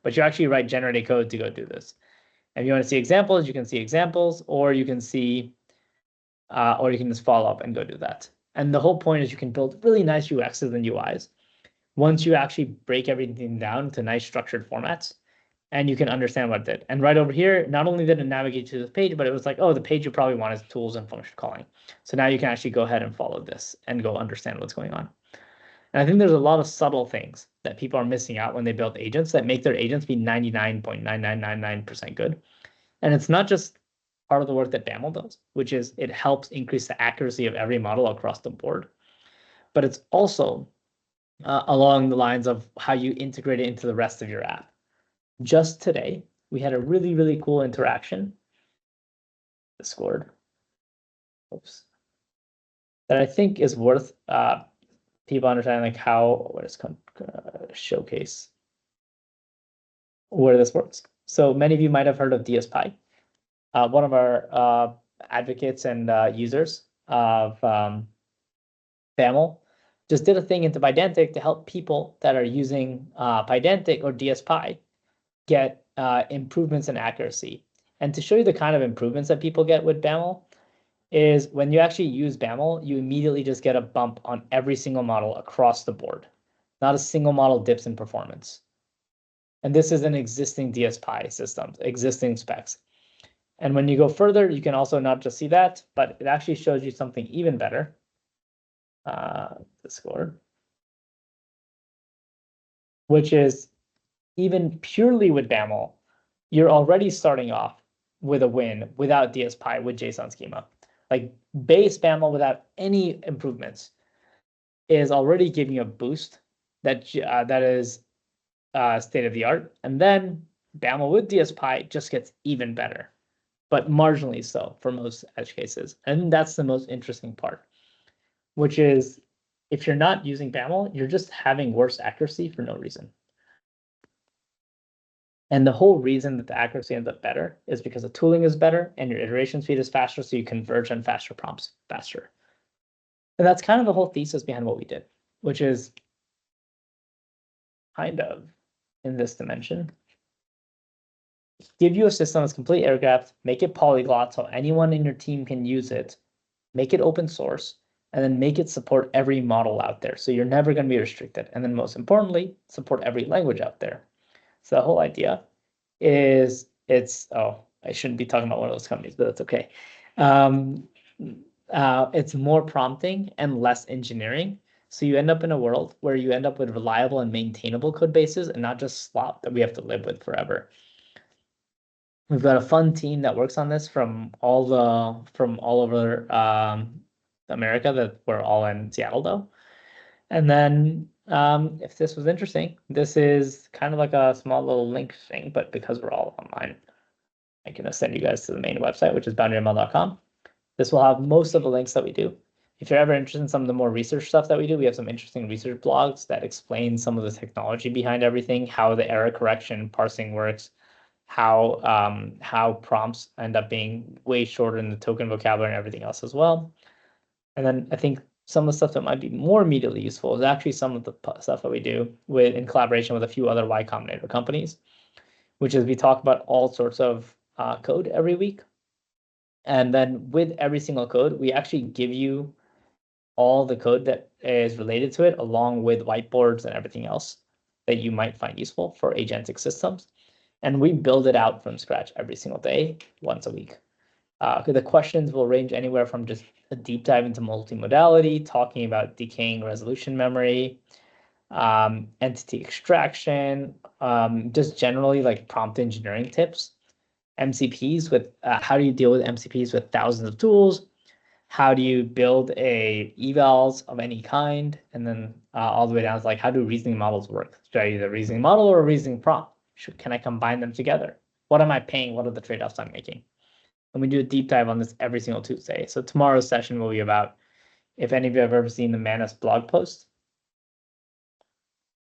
[SPEAKER 2] but you actually write generated code to go do this. And if you want to see examples, you can see examples, or you can see, or you can just follow up and go do that. And the whole point is you can build really nice UXs and UIs once you actually break everything down into nice structured formats, and you can understand what it did. And right over here, not only did it navigate to the page, but it was like, oh, the page you probably want is tools and function calling. So now you can actually go ahead and follow this and go understand what's going on. And I think there's a lot of subtle things that people are missing out when they build agents that make their agents be 99.9999% good. And it's not just part of the work that BAML does, which is it helps increase the accuracy of every model across the board, but it's also along the lines of how you integrate it into the rest of your app. Just today, we had a really, really cool interaction. Discord. Oops. That I think is worth people understanding like how, what is showcase where this works. So many of you might have heard of DSPy. One of our advocates and users of BAML just did a thing into Pydantic to help people that are using Pydantic or DSPy get improvements in accuracy. And to show you the kind of improvements that people get with BAML, is when you actually use BAML, you immediately just get a bump on every single model across the board. Not a single model dips in performance. And this is an existing DSPy system, existing specs. And when you go further, you can also not just see that, but it actually shows you something even better. Discord, which is even purely with BAML, you're already starting off with a win without DSPy with JSON schema. Like base BAML without any improvements is already giving you a boost that is state of the art. And then BAML with DSPy just gets even better, but marginally so for most edge cases. And that's the most interesting part, which is if you're not using BAML, you're just having worse accuracy for no reason. And the whole reason that the accuracy ends up better is because the tooling is better and your iteration speed is faster, so you converge on faster prompts faster. And that's kind of the whole thesis behind what we did, which is kind of in this dimension. Give you a system that's complete air gapped, make it polyglot so anyone in your team can use it, make it open source, and then make it support every model out there. So you're never going to be restricted. And then most importantly, support every language out there. So the whole idea is I shouldn't be talking about one of those companies, but that's okay. It's more prompting and less engineering. So you end up in a world where you end up with reliable and maintainable code bases and not just slop that we have to live with forever. We've got a fun team that works on this from all over America, that we're all in Seattle though. And then if this was interesting, this is kind of like a small little link thing, but because we're all online, I can send you guys to the main website, which is boundaryml.com. This will have most of the links that we do. If you're ever interested in some of the more research stuff that we do, we have some interesting research blogs that explain some of the technology behind everything, how the error correction parsing works, how prompts end up being way shorter in the token vocabulary and everything else as well. And then I think some of the stuff that might be more immediately useful is actually some of the stuff that we do in collaboration with a few other Y Combinator companies, which is we talk about all sorts of code every week. And then with every single code, we actually give you all the code that is related to it, along with whiteboards and everything else that you might find useful for agentic systems. And we build it out from scratch every single day, once a week. The questions will range anywhere from just a deep dive into multimodality, talking about decaying resolution memory, entity extraction, just generally like prompt engineering tips, MCPs with how do you deal with MCPs with thousands of tools? How do you build a evals of any kind? And then all the way down to like, how do reasoning models work? Should I use a reasoning model or a reasoning prompt? Can I combine them together? What am I paying? What are the trade-offs I'm making? And we do a deep dive on this every single Tuesday. So tomorrow's session will be about, if any of you have ever seen the Manus blog post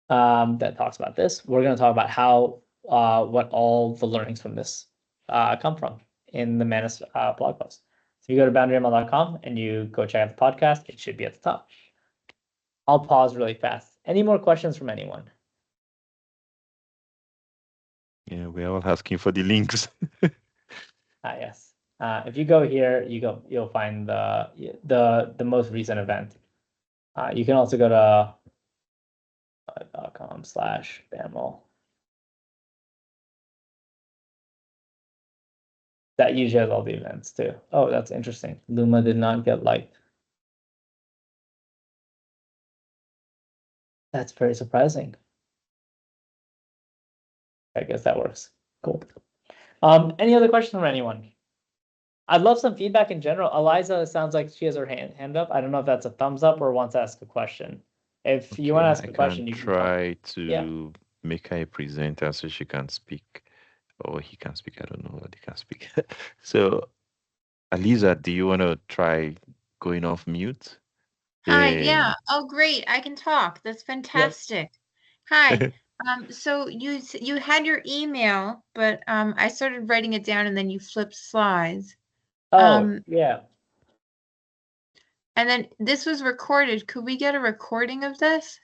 [SPEAKER 2] that talks about this, we're going to talk about how what all the learnings from this come from in the Manus blog post. So you go to boundaryml.com and you go check out the podcast, it should be at the top. I'll pause really fast. Any more questions from anyone?
[SPEAKER 1] Yeah, we're all asking for the links.
[SPEAKER 2] Yes. If you go here, you'll find the most recent event. You can also go to .com/BAML. That usually has all the events too. Oh, that's interesting. Luma did not get liked. That's very surprising. I guess that works. Cool. Any other questions from anyone? I'd love some feedback in general. Eliza sounds like she has her hand up. I don't know if that's a thumbs up or wants to ask a question. If you want to ask a question, you can
[SPEAKER 1] try to make her a presenter so she can speak, or he can speak. I don't know what he can speak. So, Eliza, do you want to try going off mute?
[SPEAKER 3] Hi, yeah. Oh, great. I can talk. That's fantastic. Hi. So you had your email, but I started writing it down and then you flipped slides.
[SPEAKER 2] Yeah.
[SPEAKER 3] And then this was recorded. Could we get a recording of this?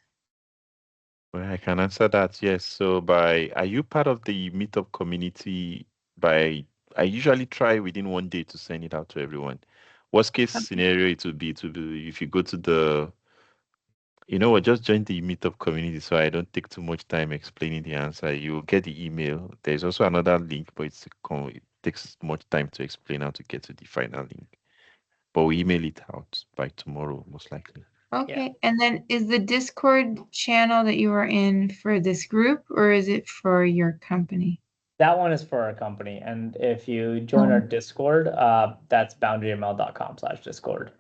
[SPEAKER 1] Well, I can answer that. Yes. So are you part of the meetup community? I usually try within one day to send it out to everyone. Worst case scenario, it would be if you go to the, you know what, just join the meetup community so I don't take too much time explaining the answer. You'll get the email. There's also another link, but it takes much time to explain how to get to the final link. But we email it out by tomorrow, most likely.
[SPEAKER 3] Okay. Yeah. And then is the Discord channel that you are in for this group, or is it for your company?
[SPEAKER 2] That one is for our company. And if you join our Discord, that's boundaryml.com/Discord.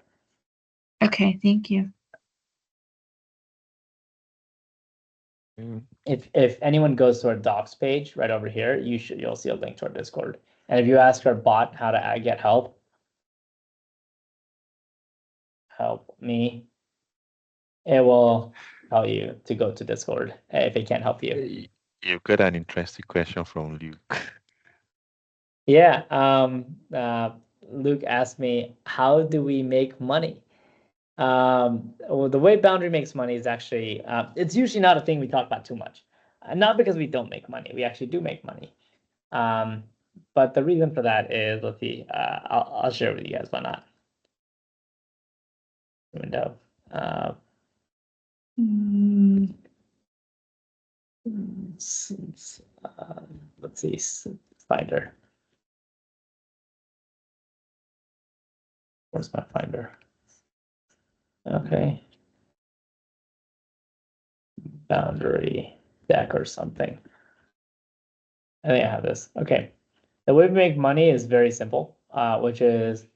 [SPEAKER 3] Okay, thank you.
[SPEAKER 2] If anyone goes to our docs page right over here, you'll see a link to our Discord. And if you ask our bot how to get help me, it will tell you to go to Discord if it can't help you.
[SPEAKER 1] You've got an interesting question from Luke.
[SPEAKER 2] Yeah, Luke asked me, how do we make money? Well, the way Boundary makes money is actually, it's usually not a thing we talk about too much. Not because we don't make money, we actually do make money. But the reason for that is, let's see, I'll share with you guys why not. Window. Let's see, Finder. Where's my Finder? Okay. Boundary deck or something. I think I have this. Okay. The way we make money is very simple, which is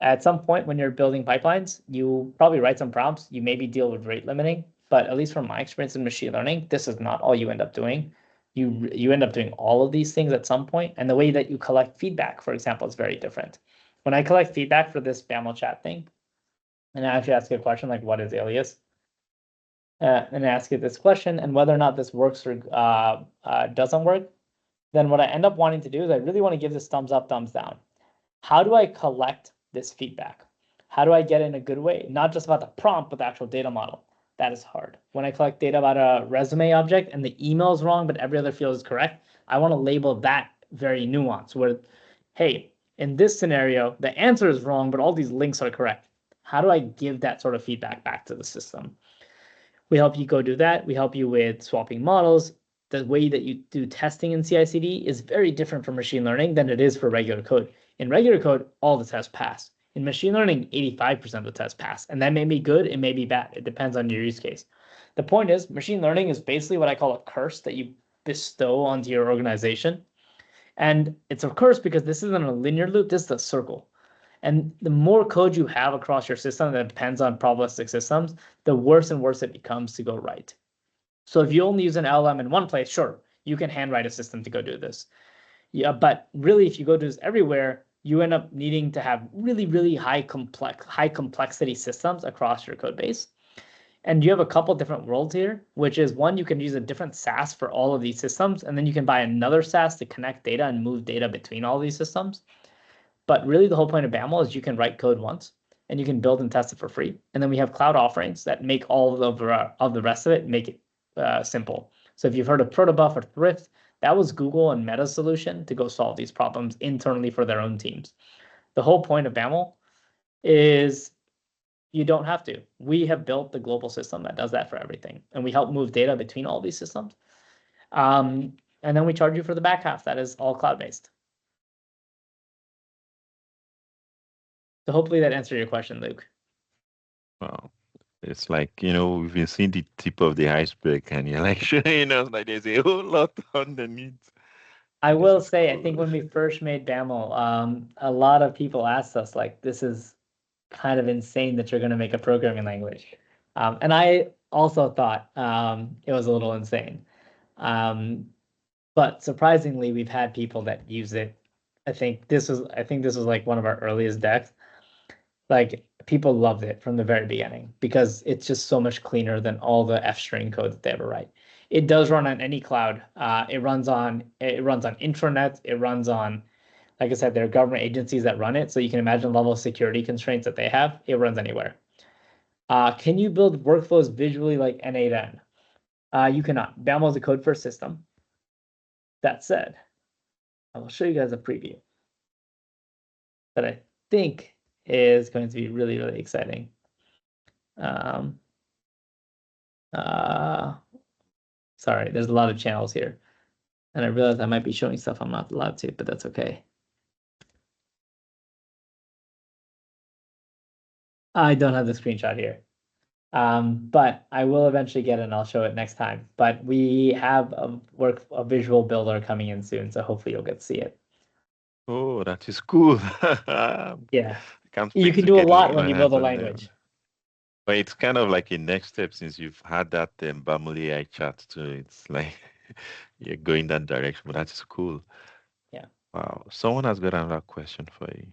[SPEAKER 2] at some point when you're building pipelines, you probably write some prompts, you maybe deal with rate limiting, but at least from my experience in machine learning, this is not all you end up doing. You end up doing all of these things at some point, and the way that you collect feedback, for example, is very different. When I collect feedback for this BAML chat thing, and I actually ask you a question like, what is alias? And I ask you this question, and whether or not this works or doesn't work, then what I end up wanting to do is I really want to give this thumbs up, thumbs down. How do I collect this feedback? How do I get it in a good way? Not just about the prompt, but the actual data model. That is hard. When I collect data about a resume object and the email is wrong, but every other field is correct, I want to label that very nuanced where, hey, in this scenario, the answer is wrong, but all these links are correct. How do I give that sort of feedback back to the system? We help you go do that. We help you with swapping models. The way that you do testing in CI/CD is very different for machine learning than it is for regular code. In regular code, all the tests pass. In machine learning, 85% of the tests pass. And that may be good, it may be bad. It depends on your use case. The point is, machine learning is basically what I call a curse that you bestow onto your organization. And it's a curse because this isn't a linear loop, this is a circle. And the more code you have across your system that depends on probabilistic systems, the worse and worse it becomes to go right. So if you only use an LLM in one place, sure, you can handwrite a system to go do this. Yeah, but really, if you go do this everywhere, you end up needing to have really, really high complexity systems across your code base. And you have a couple different worlds here, which is one, you can use a different SaaS for all of these systems, and then you can buy another SaaS to connect data and move data between all these systems. But really, the whole point of BAML is you can write code once, and you can build and test it for free. And then we have cloud offerings that make all of the rest of it, make it simple. So if you've heard of Protobuf or Thrift, that was Google and Meta's solution to go solve these problems internally for their own teams. The whole point of BAML is you don't have to. We have built the global system that does that for everything. And we help move data between all these systems. And then we charge you for the back half. That is all cloud-based. So hopefully that answered your question, Luke.
[SPEAKER 1] Wow. It's like, we've been seeing the tip of the iceberg, and you're like showing us like there's a whole lot underneath.
[SPEAKER 2] I will say, I think when we first made BAML, a lot of people asked us, like, this is kind of insane that you're going to make a programming language. And I also thought it was a little insane. But surprisingly, we've had people that use it. I think this was like one of our earliest decks. Like, people loved it from the very beginning because it's just so much cleaner than all the F-string code that they ever write. It does run on any cloud. It runs on intranet. It runs on, like I said, there are government agencies that run it. So you can imagine the level of security constraints that they have. It runs anywhere. Can you build workflows visually like N8N? You cannot. BAML is a code first system. That said, I will show you guys a preview that I think is going to be really, really exciting. Sorry, there's a lot of channels here. And I realize I might be showing stuff I'm not allowed to, but that's okay. I don't have the screenshot here. But I will eventually get it and I'll show it next time. But we have a visual builder coming in soon, so hopefully you'll get to see it.
[SPEAKER 1] Oh, that is cool.
[SPEAKER 2] Yeah.
[SPEAKER 1] Can't
[SPEAKER 2] You
[SPEAKER 1] wait
[SPEAKER 2] can
[SPEAKER 1] to
[SPEAKER 2] do a
[SPEAKER 1] get
[SPEAKER 2] lot
[SPEAKER 1] lay
[SPEAKER 2] when
[SPEAKER 1] my
[SPEAKER 2] you build
[SPEAKER 1] hands
[SPEAKER 2] a
[SPEAKER 1] on them.
[SPEAKER 2] language.
[SPEAKER 1] But it's kind of like a next step since you've had that BAML AI chat too. It's like you're going that direction, but that is cool.
[SPEAKER 2] Yeah.
[SPEAKER 1] Wow. Someone has got another question for you.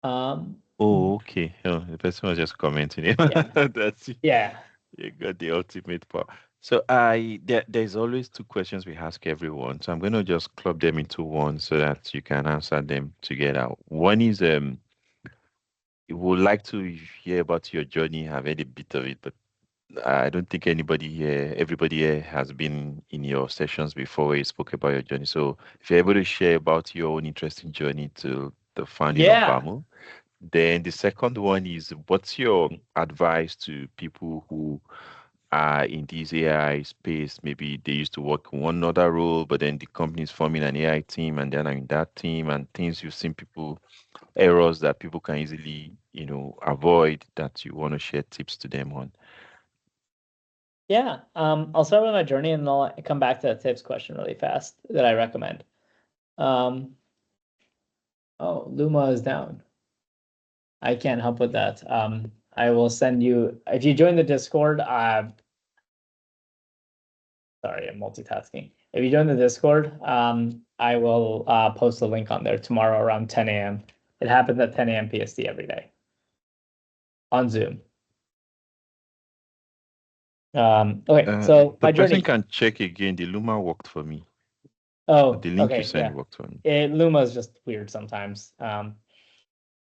[SPEAKER 2] Oh,
[SPEAKER 1] okay. Oh, the person was just commenting.
[SPEAKER 2] Yeah.
[SPEAKER 1] That's
[SPEAKER 2] Yeah.
[SPEAKER 1] You got the ultimate power. So there's always two questions we ask everyone. So I'm going to just club them into one so that you can answer them together. One is we would like to hear about your journey. I've heard a bit of it, but I don't think everybody here has been in your sessions before where you spoke about your journey. So if you're able to share about your own interesting journey to the founding of
[SPEAKER 2] Yeah.
[SPEAKER 1] BAML. Then the second one is, what's your advice to people who are in this AI space? Maybe they used to work in one other role, but then the company is forming an AI team and then in that team, and things you've seen errors that people can easily, avoid, that you want to share tips to them on.
[SPEAKER 2] Yeah. I'll start with my journey and I'll come back to that tips question really fast that I recommend. Oh, Luma is down. I can't help with that. I will send you, if you join the Discord, sorry, I'm multitasking. If you join the Discord, I will post a link on there tomorrow around 10 a.m. It happens at 10 a.m. PST every day on Zoom. Okay, so
[SPEAKER 1] the
[SPEAKER 2] my
[SPEAKER 1] person
[SPEAKER 2] journey.
[SPEAKER 1] can check again. The Luma worked for me.
[SPEAKER 2] Oh,
[SPEAKER 1] The link you
[SPEAKER 2] okay,
[SPEAKER 1] sent
[SPEAKER 2] yeah.
[SPEAKER 1] worked for me.
[SPEAKER 2] Luma is just weird sometimes.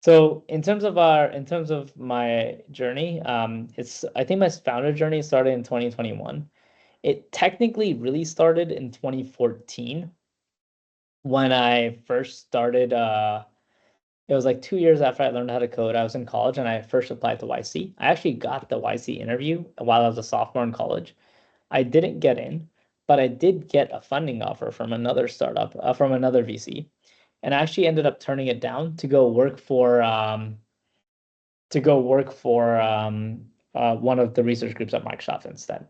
[SPEAKER 2] So in terms of my journey, I think my founder journey started in 2021. It technically really started in 2014 when I first started. It was like 2 years after I learned how to code. I was in college and I first applied to YC. I actually got the YC interview while I was a sophomore in college. I didn't get in, but I did get a funding offer from another startup, from another VC, and I actually ended up turning it down to go work for one of the research groups at Microsoft instead.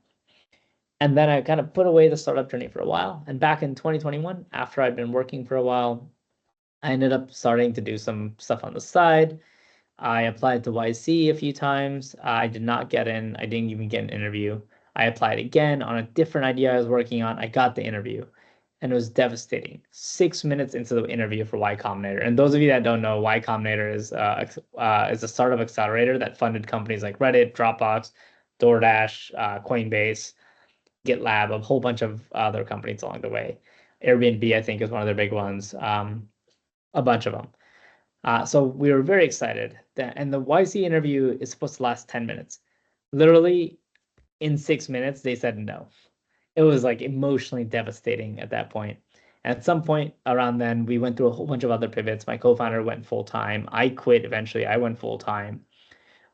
[SPEAKER 2] And then I kind of put away the startup journey for a while. And back in 2021, after I'd been working for a while, I ended up starting to do some stuff on the side. I applied to YC a few times. I did not get in. I didn't even get an interview. I applied again on a different idea I was working on. I got the interview, and it was devastating. 6 minutes into the interview for Y Combinator, and those of you that don't know, Y Combinator is a startup accelerator that funded companies like Reddit, Dropbox, DoorDash, Coinbase, GitLab, a whole bunch of other companies along the way. Airbnb, I think, is one of their big ones. A bunch of them. So we were very excited. And the YC interview is supposed to last 10 minutes. Literally, in 6 minutes, they said no. It was like emotionally devastating at that point. And at some point around then, we went through a whole bunch of other pivots. My co-founder went full-time. I quit eventually. I went full-time.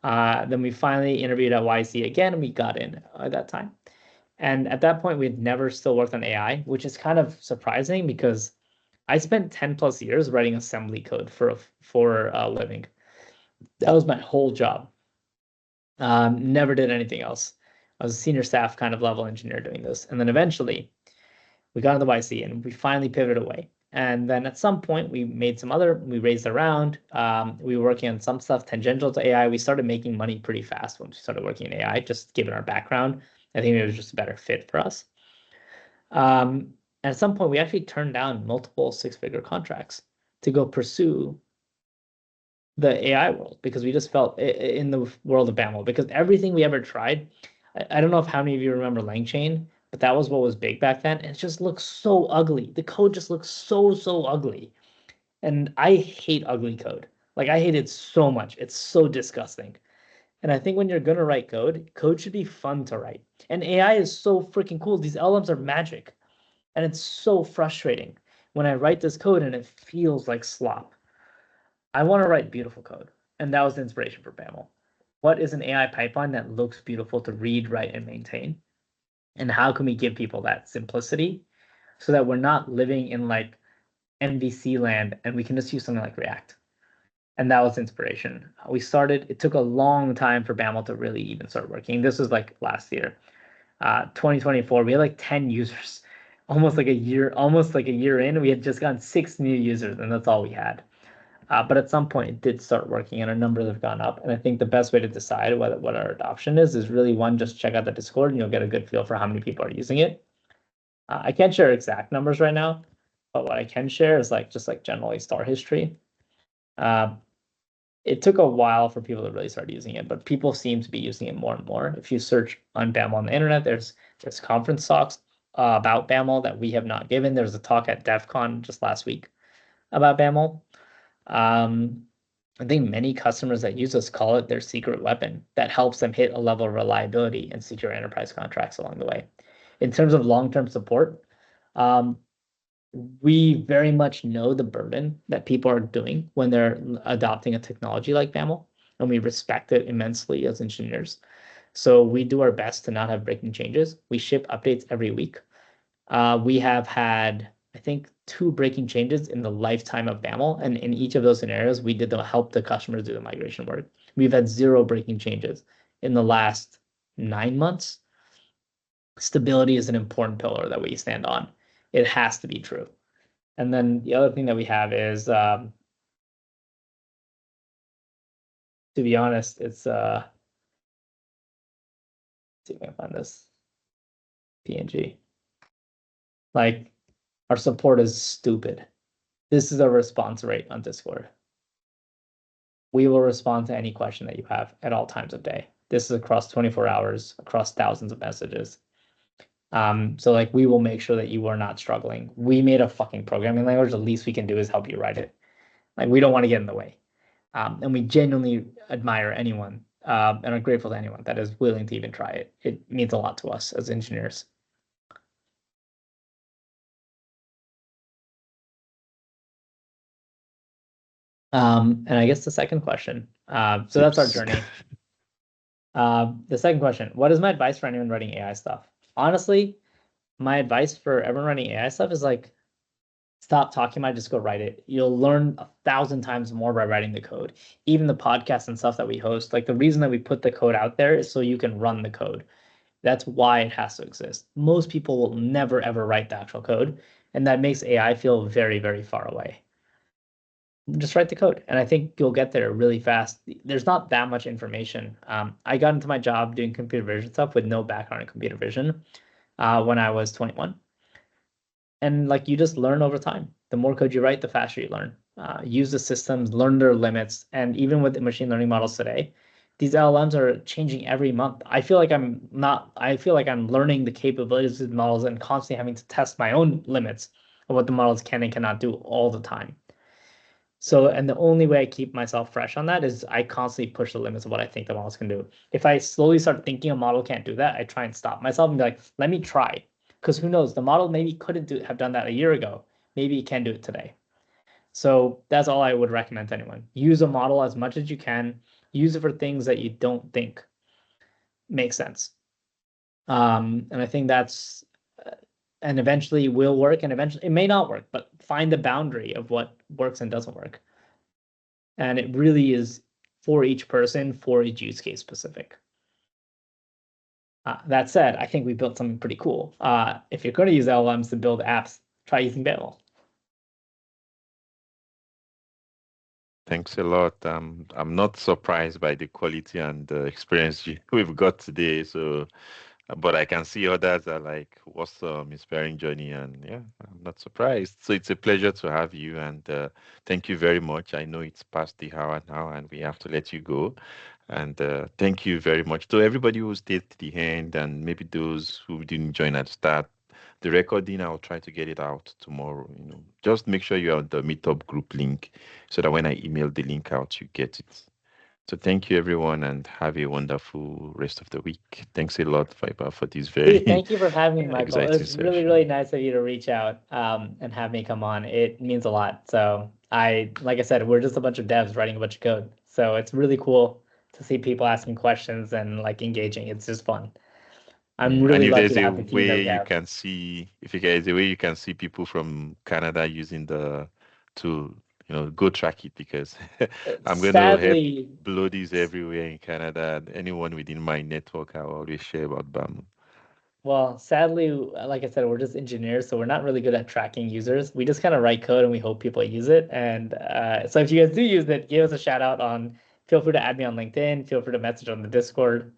[SPEAKER 2] Then we finally interviewed at YC again, and we got in at that time. And at that point, we had never still worked on AI, which is kind of surprising because I spent 10 plus years writing assembly code for a living. That was my whole job. Never did anything else. I was a senior staff kind of level engineer doing this. And then eventually we got into YC and we finally pivoted away. And then at some point we raised around. We were working on some stuff tangential to AI. We started making money pretty fast when we started working in AI, just given our background. I think it was just a better fit for us. And at some point we actually turned down multiple six-figure contracts to go pursue the AI world because we just felt in the world of BAML, because everything we ever tried, I don't know if how many of you remember LangChain, but that was what was big back then. And it just looks so ugly. The code just looks so ugly. And I hate ugly code. Like I hate it so much. It's so disgusting. And I think when you're going to write code should be fun to write. And AI is so freaking cool. These LLMs are magic. And it's so frustrating when I write this code and it feels like slop. I want to write beautiful code. And that was the inspiration for BAML. What is an AI pipeline that looks beautiful to read, write, and maintain? And how can we give people that simplicity so that we're not living in like MVC land and we can just use something like React? And that was inspiration. We started, it took a long time for BAML to really even start working. This was like last year, 2024. We had like 10 users, almost like a year in. We had just gotten 6 new users, and that's all we had. But at some point, it did start working, and our numbers have gone up. And I think the best way to decide what our adoption is really one, just check out the Discord, and you'll get a good feel for how many people are using it. I can't share exact numbers right now, but what I can share is just generally star history. It took a while for people to really start using it, but people seem to be using it more and more. If you search on BAML on the internet, there's conference talks about BAML that we have not given. There's a talk at DEF CON just last week about BAML. I think many customers that use us call it their secret weapon that helps them hit a level of reliability and secure enterprise contracts along the way. In terms of long-term support, we very much know the burden that people are doing when they're adopting a technology like BAML, and we respect it immensely as engineers. So we do our best to not have breaking changes. We ship updates every week. We have had, I think, 2 breaking changes in the lifetime of BAML, and in each of those scenarios, we did help the customers do the migration work. We've had 0 breaking changes in the last 9 months. Stability is an important pillar that we stand on. It has to be true. And then the other thing that we have is, to be honest, it's let's see if I can find this PNG. Like, our support is stupid. This is our response rate on Discord. We will respond to any question that you have at all times of day. This is across 24 hours, across thousands of messages. So like we will make sure that you are not struggling. We made a fucking programming language. The least we can do is help you write it. Like we don't want to get in the way. And we genuinely admire anyone and are grateful to anyone that is willing to even try it. It means a lot to us as engineers. And I guess the second question. So that's our journey. The second question, what is my advice for anyone writing AI stuff? Honestly, my advice for everyone writing AI stuff is like, stop talking about it, just go write it. You'll learn 1,000 times more by writing the code. Even the podcasts and stuff that we host, like the reason that we put the code out there is so you can run the code. That's why it has to exist. Most people will never, ever write the actual code. And that makes AI feel very, very far away. Just write the code. And I think you'll get there really fast. There's not that much information. I got into my job doing computer vision stuff with no background in computer vision when I was 21. And like you just learn over time. The more code you write, the faster you learn. Use the systems, learn their limits. And even with the machine learning models today, these LLMs are changing every month. I feel like I'm learning the capabilities of the models and constantly having to test my own limits of what the models can and cannot do all the time. So, and the only way I keep myself fresh on that is I constantly push the limits of what I think the models can do. If I slowly start thinking a model can't do that, I try and stop myself and be like, let me try. Because who knows, the model maybe couldn't have done that a year ago. Maybe it can do it today. So that's all I would recommend to anyone. Use a model as much as you can. Use it for things that you don't think make sense. And I think that's, and eventually will work, and eventually it may not work, but find the boundary of what works and doesn't work. And it really is for each person, for each use case specific. That said, I think we built something pretty cool. If you're going to use LLMs to build apps, try using BAML.
[SPEAKER 1] Thanks a lot. I'm not surprised by the quality and the experience we've got today. So, but I can see others are like, awesome, inspiring journey, and yeah, I'm not surprised. So it's a pleasure to have you, and thank you very much. I know it's past the hour now, and we have to let you go. And thank you very much to everybody who stayed to the end, and maybe those who didn't join at the start. The recording, I'll try to get it out tomorrow. Just make sure you're on the Meetup group link so that when I email the link out, you get it. So thank you, everyone, and have a wonderful rest of the week. Thanks a lot, Vaibhav, for this very
[SPEAKER 2] thank you for having me, Michael. It's
[SPEAKER 1] session.
[SPEAKER 2] really, really nice of you to reach out and have me come on. It means a lot. So like I said, we're just a bunch of devs writing a bunch of code. So it's really cool to see people asking questions and like engaging. It's just fun. I'm really lucky to have the team that we have.
[SPEAKER 1] If there's a way you can see people from Canada using the tool, go track it, because I'm going to help blow this everywhere in Canada. Anyone within my network, I'll always share about BAML.
[SPEAKER 2] Well, sadly, like I said, we're just engineers, so we're not really good at tracking users. We just kind of write code and we hope people use it. And so if you guys do use it, give us a shout out on, feel free to add me on LinkedIn, feel free to message on the Discord.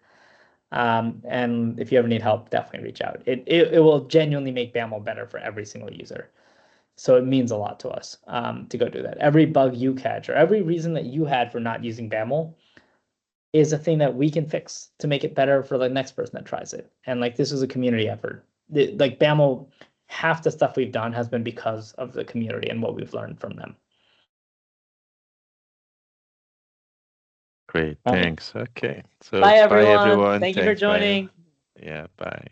[SPEAKER 2] And if you ever need help, definitely reach out. It will genuinely make BAML better for every single user. So it means a lot to us to go do that. Every bug you catch or every reason that you had for not using BAML is a thing that we can fix to make it better for the next person that tries it. And like, this is a community effort. Like BAML, half the stuff we've done has been because of the community and what we've learned from them.
[SPEAKER 1] Great, thanks. Okay, so
[SPEAKER 2] bye everyone. Thank you for
[SPEAKER 1] Thanks,
[SPEAKER 2] joining.
[SPEAKER 1] Yeah, bye.